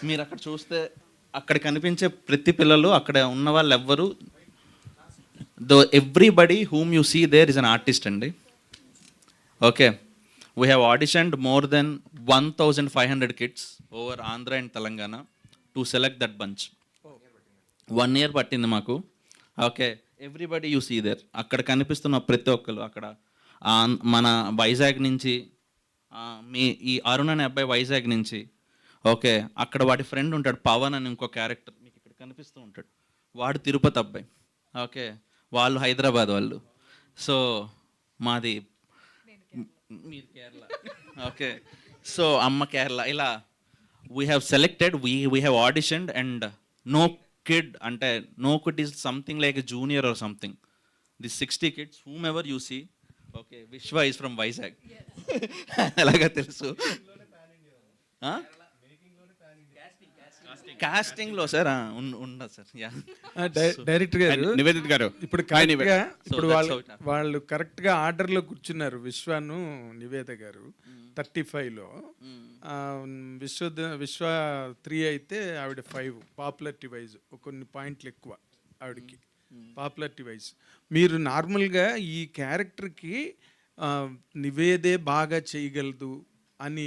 E: మీరు అక్కడ చూస్తే అక్కడ కనిపించే ప్రతి పిల్లలు, అక్కడ ఉన్న వాళ్ళు ఎవ్వరు, everybody whom you see there is an artist అండి. Okay, we have auditioned more than 1500 kids over Andhra and Telangana to select that bunch. 1 year పట్టింది మాకు. Okay, everybody you see there. అక్కడ కనిపిస్తున్న ప్రతి ఒక్కరు, అక్కడ మన వైజాగ్ నుంచి ఈ అరుణ్ అనే అబ్బాయి వైజాగ్ నుంచి. ఓకే, అక్కడ వాడి ఫ్రెండ్ ఉంటాడు పవన్ అని ఇంకో క్యారెక్టర్ మీకు ఇక్కడ కనిపిస్తూ ఉంటాడు, వాడు తిరుపతి అబ్బాయి. ఓకే, వాళ్ళు హైదరాబాద్ వాళ్ళు. సో మాది మీరు కేరళ. ఓకే, సో అమ్మ కేరళ. ఇలా we have selected, we have auditioned and no kid అంటే no kid is something like a junior or something. The 60 kids whom ever you see. Okay, Viswa is from Vizag. ఎలాగా తెలుసు? కాస్టింగ్లో సార్ ఉండదు sir. Yeah,
G: director garu,
I: Niveditha గారు
G: ఇప్పుడు కరెక్ట్గా ఇప్పుడు వాళ్ళు కరెక్ట్గా ఆర్డర్లో కూర్చున్నారు. విశ్వను నివేద గారు 35లో, విశ్వ 3 అయితే ఆవిడ 5 పాపులారిటీ వైజ్ కొన్ని పాయింట్లు ఎక్కువ ఆవిడకి పాపులారిటీ వైజ్. మీరు నార్మల్గా ఈ క్యారెక్టర్కి నివేదే బాగా చేయగలదు అని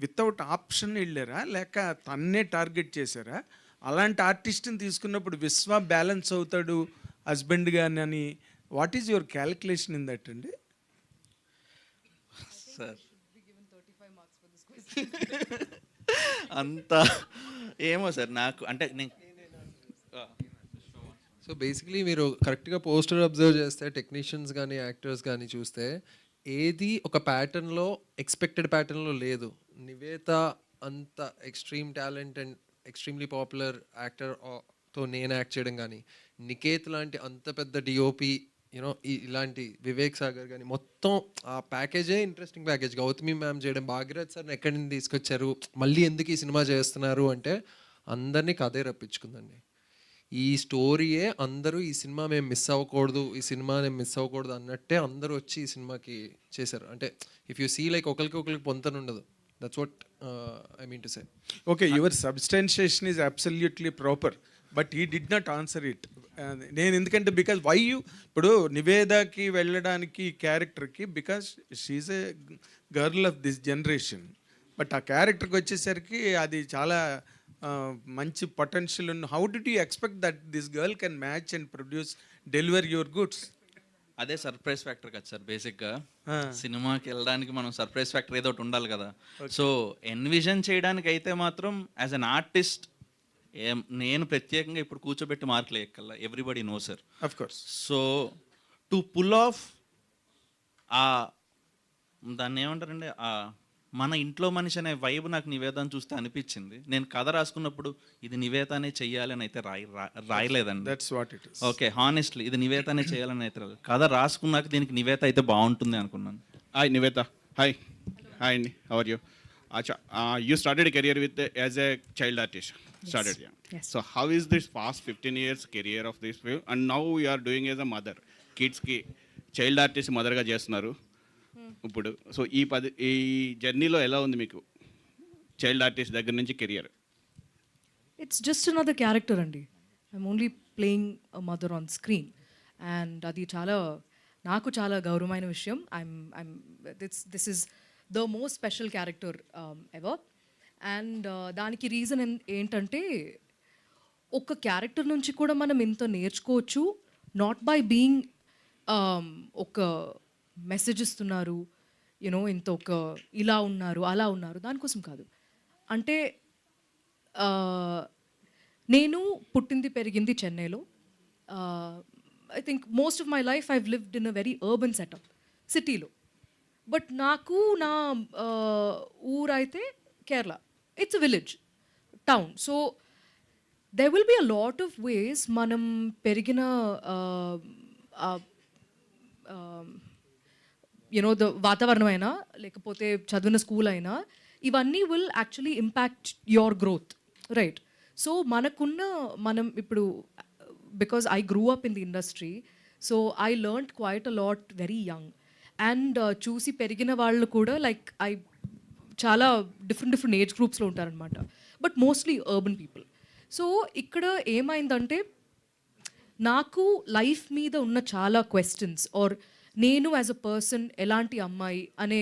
G: వితౌట్ ఆప్షన్ వెళ్ళారా, లేక తన్నే టార్గెట్ చేశారా? అలాంటి ఆర్టిస్ట్ని తీసుకున్నప్పుడు విశ్వ బ్యాలెన్స్ అవుతాడు హస్బెండ్ గాని అని, what is your calculation in that అండి?
E: సార్ అంత ఏమో సార్ నాకు అంటే
H: సో బేసిక్లీ మీరు కరెక్ట్గా పోస్టర్ అబ్జర్వ్ చేస్తే టెక్నీషియన్స్ కానీ యాక్టర్స్ కానీ చూస్తే ఏది ఒక ప్యాటర్న్లో ఎక్స్పెక్టెడ్ ప్యాటర్న్లో లేదు. నివేత అంత extreme talent and extremely popular యాక్టర్తో నేను యాక్ట్ చేయడం కానీ, నికేత్ లాంటి అంత పెద్ద డిఓపి యూనో ఇలాంటి వివేక్ సాగర్ కానీ, మొత్తం ఆ ప్యాకేజే ఇంట్రెస్టింగ్ ప్యాకేజ్. గౌతమి మ్యామ్ చేయడం, భాగీరథ్ సార్ని ఎక్కడి నుంచి తీసుకొచ్చారు, మళ్ళీ ఎందుకు ఈ సినిమా చేస్తున్నారు అంటే అందరినీ కథే రప్పించుకుందండి. ఈ స్టోరీయే అందరూ ఈ సినిమా మేము మిస్ అవ్వకూడదు, ఈ సినిమా నేను మిస్ అవ్వకూడదు అన్నట్టే అందరూ వచ్చి ఈ సినిమాకి చేశారు. అంటే ఇఫ్ యూ సీ లైక్ ఒకరికి పొంతన ఉండదు. That's what I mean to say.
G: Okay, your substantiation is absolutely proper, but he did not answer it. నేను ఎందుకంటే బికాజ్ వై యూ ఇప్పుడు నివేదాకి వెళ్ళడానికి క్యారెక్టర్కి, because she's a girl of this generation, but ఆ క్యారెక్టర్కి వచ్చేసరికి అది చాలా మంచి పొటెన్షియల్ ఉన్న. How did you expect that this girl can match and produce deliver your goods?
E: అదే సర్ప్రైజ్ ఫ్యాక్టర్ కదా సార్. బేసిక్గా సినిమాకి వెళ్ళడానికి మనం సర్ప్రైజ్ ఫ్యాక్టర్ ఏదో ఒకటి ఉండాలి కదా. సో ఎన్విజన్ చేయడానికి అయితే మాత్రం యాజ్ అన్ ఆర్టిస్ట్ నేను ప్రత్యేకంగా ఇప్పుడు కూర్చోబెట్టి మార్కులు ఎక్కల్లా, everybody know sir.
G: Of course.
E: So to pull off దాన్ని ఏమంటారండి, మన ఇంట్లో మనిషి అనే వైబ్ నాకు నివేదన చూస్తే అనిపించింది. నేను కథ రాసుకున్నప్పుడు ఇది నివేదనే చెయ్యాలని అయితే రాయలేదండి.
G: That's what it is.
E: Okay, honestly ఇది నివేదనే చేయాలని అయితే కథ రాసుకున్నాక దీనికి నివేద అయితే బాగుంటుంది అనుకున్నాను.
L: హాయ్ నివేద. హాయ్ హాయ్ అండి, how are you? Acha, you started a career with as a child artist. Started, yeah.
M: Yes.
L: So how is this past 15 years career of this film, and now you are doing as a mother, kids ki child artist mother ga చేస్తున్నారు ఇప్పుడు. So ఈ జర్నీలో ఎలా ఉంది మీకు child artist దగ్గర నుంచి career?
C: It's just another character అండి. I'm only playing a mother on screen and అది చాలా నాకు చాలా గౌరవమైన విషయం. This is the most special character ever. And దానికి రీజన్ ఏంటంటే ఒక క్యారెక్టర్ నుంచి కూడా మనం ఇంత నేర్చుకోవచ్చు, నాట్ బై బీయింగ్ ఒక మెసేజ్ ఇస్తున్నారు, యూనో ఇంత ఒక ఇలా ఉన్నారు అలా ఉన్నారు దానికోసం కాదు. అంటే నేను పుట్టింది పెరిగింది చెన్నైలో. I think most of my life I've lived in a very urban setup సిటీలో. బట్ నాకు నా ఊరైతే Kerala, it's a village town. So there will be a lot of ways మనం పెరిగిన యునో ద వాతావరణం అయినా లేకపోతే చదివిన స్కూల్ అయినా ఇవన్నీ will actually impact your growth, right? So మనం ఇప్పుడు because I grew up in the industry, so I learned quite a lot very young. And చూసి పెరిగిన వాళ్ళు కూడా లైక్ చాలా డిఫరెంట్ ఏజ్ గ్రూప్స్లో ఉంటారనమాట, but mostly urban people. So ఇక్కడ ఏమైందంటే నాకు లైఫ్ మీద ఉన్న చాలా క్వశ్చన్స్, ఆర్ నేను యాజ్ అ పర్సన్ ఎలాంటి అమ్మాయి అనే,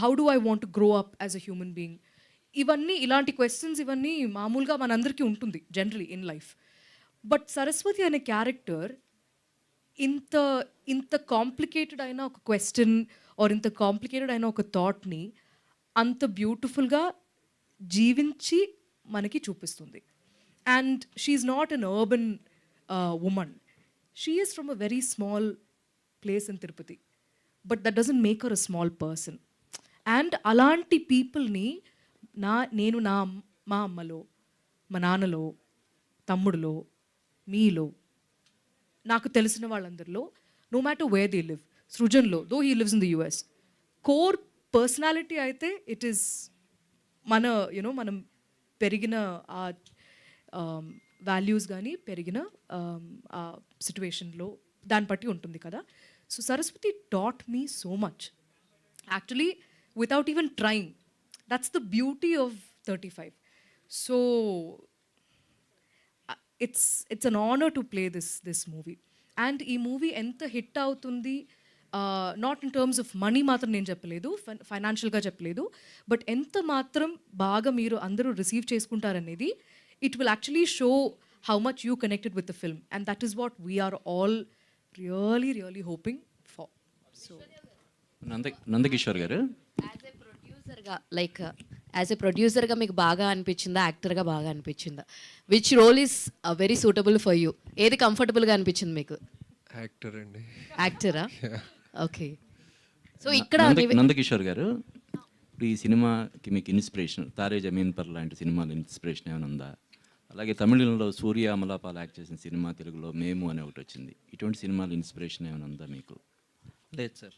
C: how do I want to grow up as a human being, ఇలాంటి క్వశ్చన్స్ ఇవన్నీ మామూలుగా మనందరికీ ఉంటుంది generally in life. But Saraswati అనే క్యారెక్టర్ ఇంత కాంప్లికేటెడ్ అయిన ఒక క్వశ్చన్ ఆర్ ఇంత కాంప్లికేటెడ్ అయిన ఒక థాట్ని అంత బ్యూటిఫుల్గా జీవించి మనకి చూపిస్తుంది. And she's not an urban woman. She is from a very small place in Tirupati. But that doesn't make her a small person. And అలాంటి పీపుల్ని నేను మా అమ్మలో, మా నాన్నలో, తమ్ముడులో, మీలో, నాకు తెలిసిన వాళ్ళందరిలో, no matter where they live, సృజన్లో, though he lives in the US, core personality అయితే ఇట్ ఈస్ మనం పెరిగిన ఆ వాల్యూస్ కానీ పెరిగిన ఆ సిచ్యువేషన్లో దాన్ని బట్టి ఉంటుంది కదా. So Saraswati taught me so much actually without even trying. That's the beauty of 35. So it's an honour to play this movie. And ఈ మూవీ ఎంత హిట్ అవుతుంది, not in terms of money మాత్రం నేను చెప్పలేదు, ఫైనాన్షియల్గా చెప్పలేదు, బట్ ఎంత మాత్రం బాగా మీరు అందరూ receive చేసుకుంటారనేది it will actually show how much you connected with the film, and that is what we are all really hoping for. So
M: Nandakishore గారు, యాజ్ ఎ ప్రొడ్యూసర్గా మీకు బాగా అనిపించిందా, యాక్టర్గా బాగా అనిపించిందా? Which role is very suitable for you? ఏది కంఫర్టబుల్గా అనిపించింది మీకు?
H: యాక్టర్ అండి.
M: యాక్టరా? ఓకే. సో ఇక్కడ
N: నందకిషోర్ గారు, ఇప్పుడు ఈ సినిమాకి మీకు ఇన్స్పిరేషన్ తారే జమీన్ పర్ లాంటి సినిమాలు ఇన్స్పిరేషన్ ఏమైనా ఉందా? అలాగే తమిళంలో సూర్య అమలాపాల్ యాక్ట్ చేసిన సినిమా తెలుగులో మేము అనే ఒకటి వచ్చింది. ఇటువంటి సినిమాలు ఇన్స్పిరేషన్ ఏమైనా ఉందా మీకు?
E: లేదు సార్,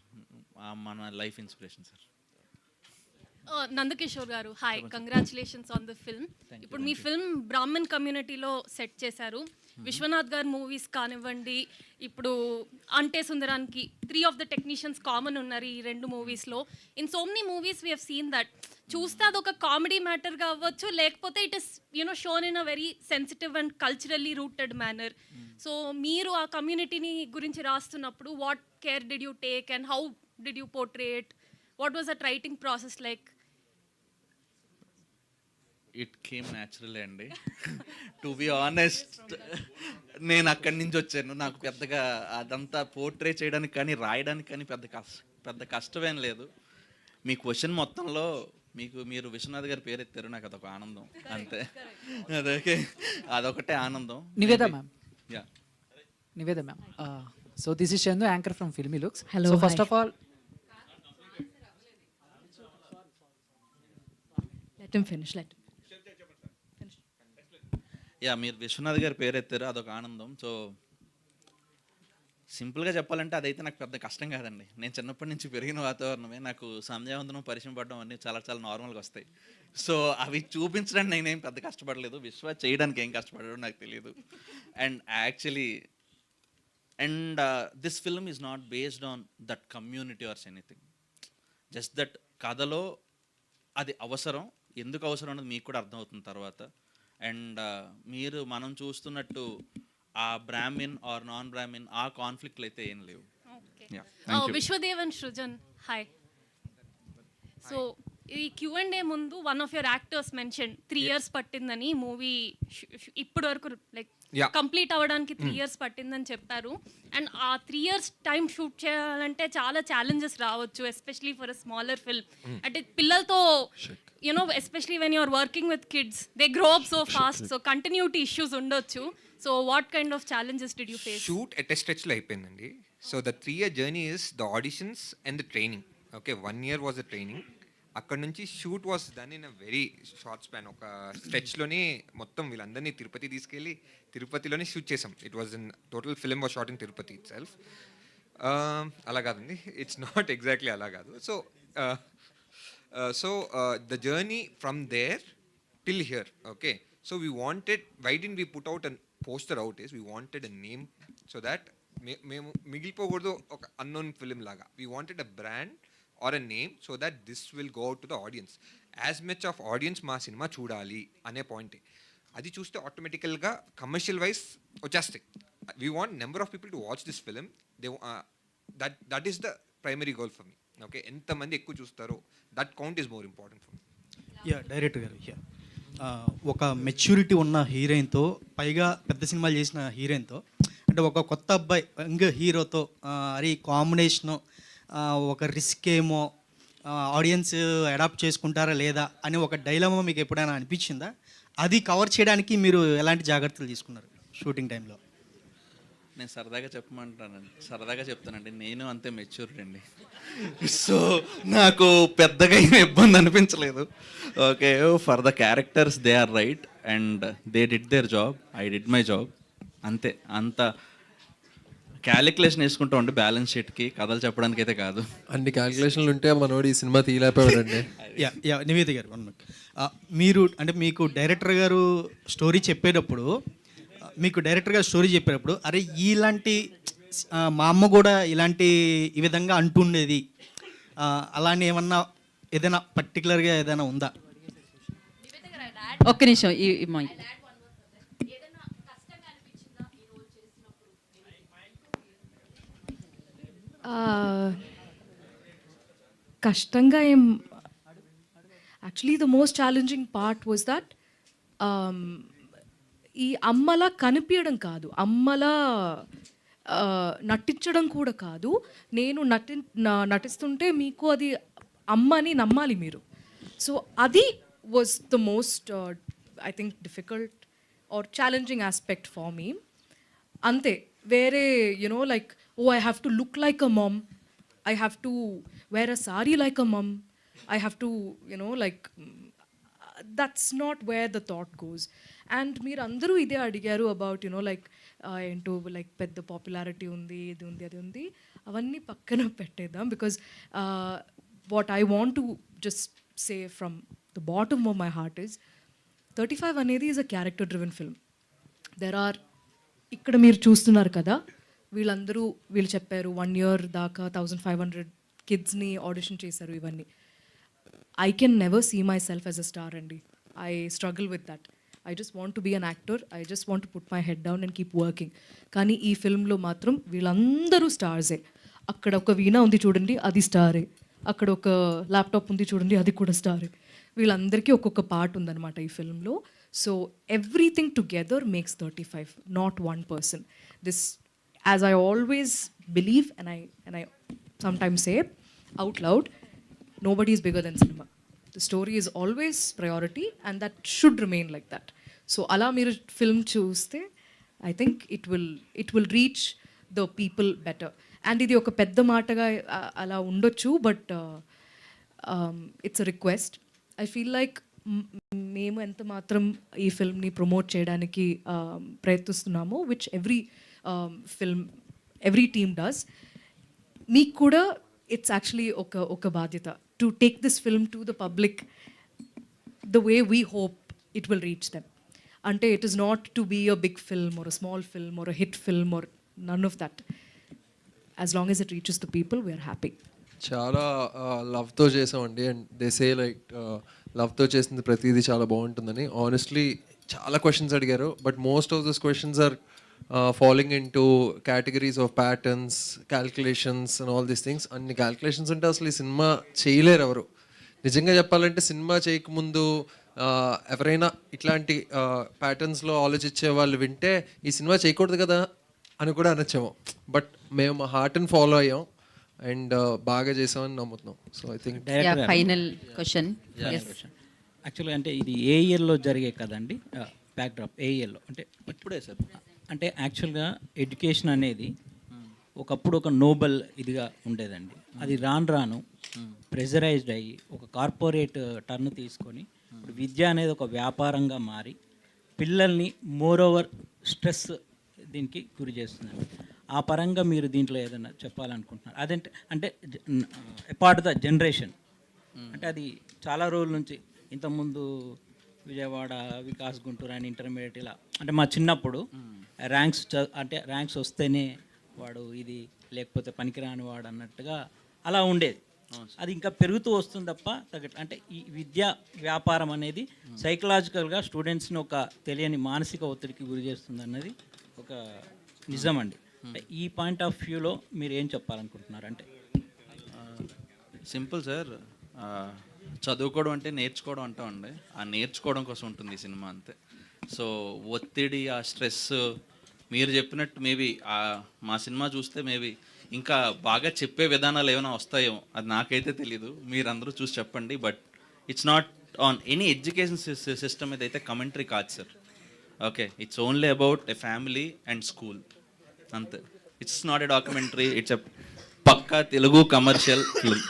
E: మన లైఫ్ ఇన్స్పిరేషన్ సార్.
O: నందకిషోర్ గారు, hi, congratulations on the film. ఇప్పుడు మీ ఫిల్మ్ బ్రాహ్మణ్ కమ్యూనిటీలో సెట్ చేశారు. విశ్వనాథ్ గారు మూవీస్ కానివ్వండి, ఇప్పుడు అంటే సుందరానికి 3 ఆఫ్ ద టెక్నీషియన్స్ కామన్ ఉన్నారు ఈ 2 మూవీస్లో. In so many movies we have seen that చూస్తే అదొక కామెడీ మ్యాటర్గా అవ్వచ్చు, లేకపోతే it is shown in a very sensitive and culturally rooted manner. So మీరు ఆ కమ్యూనిటీని గురించి రాస్తున్నప్పుడు what care did you take and how did you portray it? What was that writing process like?
E: It came naturally అండి. To be honest, నేను అక్కడి నుంచి వచ్చాను. నాకు పెద్దగా అదంతా పోర్ట్రే చేయడానికి కానీ రాయడానికి కానీ పెద్ద కష్టమేం లేదు. మీ క్వశ్చన్ మొత్తంలో మీరు విశ్వనాథ్ గారి పేరు ఎత్తారు, నాకు అదొక ఆనందం అంతే. అదొకటే ఆనందం.
P: Niveda ma'am.
E: Yeah,
P: Niveda ma'am. So this is Chandu, anchor from Filmy Looks.
M: Hello,
P: so first
M: hi.
P: Of all
C: let him finish.
E: Yeah, మీరు విశ్వనాథ్ గారి పేరు ఎత్తారు, అదొక ఆనందం. సో సింపుల్గా చెప్పాలంటే అదైతే నాకు పెద్ద కష్టం కాదండి. నేను చిన్నప్పటి నుంచి పెరిగిన వాతావరణమే. నాకు సంధ్యావందనం, పరిచయం పడడం అన్నీ చాలా చాలా నార్మల్గా వస్తాయి. సో అవి చూపించడానికి నేనేం పెద్ద కష్టపడలేదు. విశ్వ చేయడానికి ఏం కష్టపడడం నాకు తెలియదు. And actually this film is not based on that community or anything. Just that కథలో అది అవసరం, ఎందుకు అవసరం అనేది మీకు కూడా అర్థమవుతుంది తర్వాత. అండ్ మనం చూస్తున్నట్టు ఆ బ్రాహ్మిన్ ఆర్ నాన్ బ్రాహ్మిన్ ఆ కాన్ఫ్లిక్ట్లు అయితే ఏం లేవు.
O: Vishwadev and Srujan, hi. So ఈ Q&A ముందు one of your actors mention 3 years పట్టిందని మూవీ ఇప్పటి వరకు లైక్
D: Yeah.
O: కంప్లీట్ అవ్వడానికి 3 years పట్టిందని చెప్పారు. అండ్ ఆ 3 years టైం షూట్ చేయాలంటే చాలా ఛాలెంజెస్ రావచ్చు, especially for a smaller film. అంటే పిల్లలతో you know especially when you're working with kids they grow up so fast, so continuity issues ఉండొచ్చు. So what kind of challenges did you face?
D: Shoot at స్ట్రెచ్లో అయిపోయిందండి. So the 3-year journey is the auditions and the training. Okay, 1 year was the training. అక్కడ నుంచి shoot was done in a very short span. ఒక స్ట్రెచ్లోనే మొత్తం వీళ్ళందరినీ తిరుపతి తీసుకెళ్ళి తిరుపతిలోనే షూట్ చేసాం. It was in total film was shot in Tirupati itself. అలా కాదండి, ఇట్స్ నాట్ ఎగ్జాక్ట్లీ అలా కాదు. So the journey from there till here. Okay, so we wanted, why did we put out and poster out is we wanted a name so that మేము మిగిలిపోకూడదు ఒక unknown film లాగా. We wanted a brand or a name so that this will go out to the audience. As much of audience మా cinema చూడాలి అనే పాయింటే. అది చూస్తే ఆటోమేటికల్గా కమర్షియల్ వైజ్ వచ్చేస్తాయి. We want number of people to watch this film. They that is the primary goal for me. Okay, ఎంతమంది ఎక్కువ చూస్తారో that count is more important for me.
Q: Yeah, director గారు, యా, ఒక మెచ్యూరిటీ ఉన్న హీరోయిన్తో, పైగా పెద్ద సినిమాలు చేసిన హీరోయిన్తో, అంటే ఒక కొత్త అబ్బాయి యంగ్ హీరోతో అరే కాంబినేషను ఒక రిస్క్ ఏమో, ఆడియన్స్ అడాప్ట్ చేసుకుంటారా లేదా అని ఒక డైలమా మీకు ఎప్పుడైనా అనిపించిందా? అది కవర్ చేయడానికి మీరు ఎలాంటి జాగ్రత్తలు తీసుకున్నారు షూటింగ్ టైంలో?
E: నేను సరదాగా చెప్తానండి, నేను అంతే మెచ్యూర్డ్ అండి. సో నాకు పెద్దగా ఏం ఇబ్బంది అనిపించలేదు. Okay, for the characters they are right and they did their job, I did my job, అంతే. అంత క్యాలిక్యులేషన్ వేసుకుంటూ ఉంటే బ్యాలెన్స్ షీట్కి కథలు చెప్పడానికి అయితే కాదు.
H: అన్ని క్యాలిక్యులేషన్లు ఉంటే మనోడు ఈ సినిమా తీయలేకపోయాడండి.
Q: యా, నివేద గారు, మీరు అంటే మీకు డైరెక్టర్ గారు స్టోరీ చెప్పేటప్పుడు అరే ఇలాంటి మా అమ్మ కూడా ఇలాంటి ఈ విధంగా అంటుండేది అలానే ఏదైనా పర్టికులర్గా ఏదైనా ఉందా?
A: ఒక్క నిమిషం, ఈ మైక్.
C: కష్టంగా ఏం, actually the most challenging part was that ఈ అమ్మలా కనిపించడం కాదు, అమ్మలా నటించడం కూడా కాదు. నేను నటిస్తుంటే మీకు అది అమ్మని నమ్మాలి మీరు. సో అది was the most I think difficult or challenging aspect for me. అంతే, వేరే you know like oh, I have to look like a mom, I have to wear a sari like a mom, I have to, you know, like, that's not where the thought goes. And meer andaru ide adigaru about, you know, like into like pedda popularity undi, idi undi, adi undi, avanni pakkana pettedam, because what I want to just say from the bottom of my heart is 35 anedi is a character driven film. There are, ఇక్కడ మీరు చూస్తున్నారు కదా, వీళ్ళు చెప్పారు 1 year దాకా 1500 కిడ్స్ని audition చేశారు. ఇవన్నీ I can never see myself as a star అండి. I struggle with that. I just want to be an actor, I just want to put my head down and keep working. కానీ ఈ ఫిల్మ్లో మాత్రం వీళ్ళందరూ స్టార్సే. అక్కడ ఒక వీణ ఉంది చూడండి, అది స్టారే. అక్కడ ఒక ల్యాప్టాప్ ఉంది చూడండి, అది కూడా స్టారే. వీళ్ళందరికీ ఒక్కొక్క పార్ట్ ఉందన్నమాట ఈ ఫిల్మ్లో. So everything together makes 35, not one person. This, as I always believe and I sometimes say out loud, nobody is bigger than cinema. The story is always priority and that should remain like that. So ala meer film chuste, I think it will reach the people better. And idi oka pedda maataga ala undochu, but it's a request. I feel like మేము ఎంత మాత్రం ఈ ఫిల్మ్ని promote చేయడానికి ప్రయత్నిస్తున్నామో, which every team does, మీకు కూడా it's actually ఒక బాధ్యత to take this film to the public the way we hope it will reach them. అంటే it is not to be a big film or a small film or a hit film or none of that. As long as it reaches the people, we are happy.
H: చాలా లవ్తో చేసామండి. And they say like లవ్తో చేసింది ప్రతిదీ చాలా బాగుంటుందని. Honestly చాలా questions అడిగారు, but most of those questions are following in two categories of patterns, calculations and all these things. అన్ని క్యాల్కులేషన్స్ ఉంటే అసలు ఈ సినిమా చేయలేరు ఎవరు. నిజంగా చెప్పాలంటే సినిమా చేయకముందు ఎవరైనా ఇట్లాంటి ప్యాటర్న్స్లో ఆలోచించే వాళ్ళు వింటే ఈ సినిమా చేయకూడదు కదా అని కూడా అనొచ్చేమో. బట్ మేము మా హార్ట్ని ఫాలో అయ్యాం అండ్ బాగా చేసామని నమ్ముతున్నాం. So I think
M: final question.
P: యాక్చువల్గా అంటే ఇది ఏ ఇయర్లో జరిగే కదండి బ్యాక్డ్రాప్, ఏ ఇయర్లో అంటే
E: ఇప్పుడే సార్.
P: అంటే యాక్చువల్గా ఎడ్యుకేషన్ అనేది ఒకప్పుడు ఒక నోబెల్ ఇదిగా ఉండేదండి. అది రాను రాను ప్రెజరైజ్డ్ అయ్యి ఒక కార్పొరేట్ టర్న్ తీసుకొని ఇప్పుడు విద్య అనేది ఒక వ్యాపారంగా మారి పిల్లల్ని మోర్ ఓవర్ స్ట్రెస్ దీనికి గురి చేస్తుందండి. ఆ పరంగా మీరు దీంట్లో ఏదైనా చెప్పాలనుకుంటున్నారు? అదంటే అంటే అపార్ట్ ద జనరేషన్, అంటే అది చాలా రోజుల నుంచి ఇంతకుముందు విజయవాడ, వికాస్, గుంటూరు అని ఇంటర్మీడియట్ ఇలా అంటే మా చిన్నప్పుడు ర్యాంక్స్ అంటే ర్యాంక్స్ వస్తేనే వాడు ఇది లేకపోతే పనికిరాని వాడు అన్నట్టుగా అలా ఉండేది. అది ఇంకా పెరుగుతూ వస్తుంది తప్ప అంటే ఈ విద్యా వ్యాపారం అనేది సైకలాజికల్గా స్టూడెంట్స్ని ఒక తెలియని మానసిక ఒత్తిడికి గురి చేస్తుంది అన్నది ఒక నిజం అండి. ఈ పాయింట్ ఆఫ్ వ్యూలో మీరు ఏం చెప్పాలనుకుంటున్నారు? అంటే
E: సింపుల్ సార్, చదువుకోవడం అంటే నేర్చుకోవడం అంటామండి. ఆ నేర్చుకోవడం కోసం ఉంటుంది ఈ సినిమా అంతే. సో ఒత్తిడి, ఆ స్ట్రెస్ మీరు చెప్పినట్టు మేబీ మా సినిమా చూస్తే మేబీ ఇంకా బాగా చెప్పే విధానాలు ఏమైనా వస్తాయో అది నాకైతే తెలీదు, మీరందరూ చూసి చెప్పండి. But it's not on any education system మీద అయితే కమెంటరీ కాదు sir. Okay, it's only about a family and school అంతే. It's not a documentary, it's a పక్కా Telugu commercial film.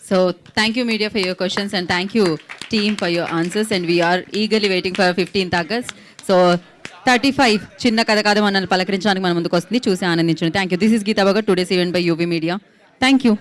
M: So thank you media for your questions and thank you team for your answers and we are eagerly waiting for 15th August. So 35 చిన్న కథ కాదు మనల్ని పలకరించడానికి మన ముందుకు వస్తుంది, చూసి ఆనందించండి. Thank you. This is Geeta Bhagat, today's event by UV media. Thank you.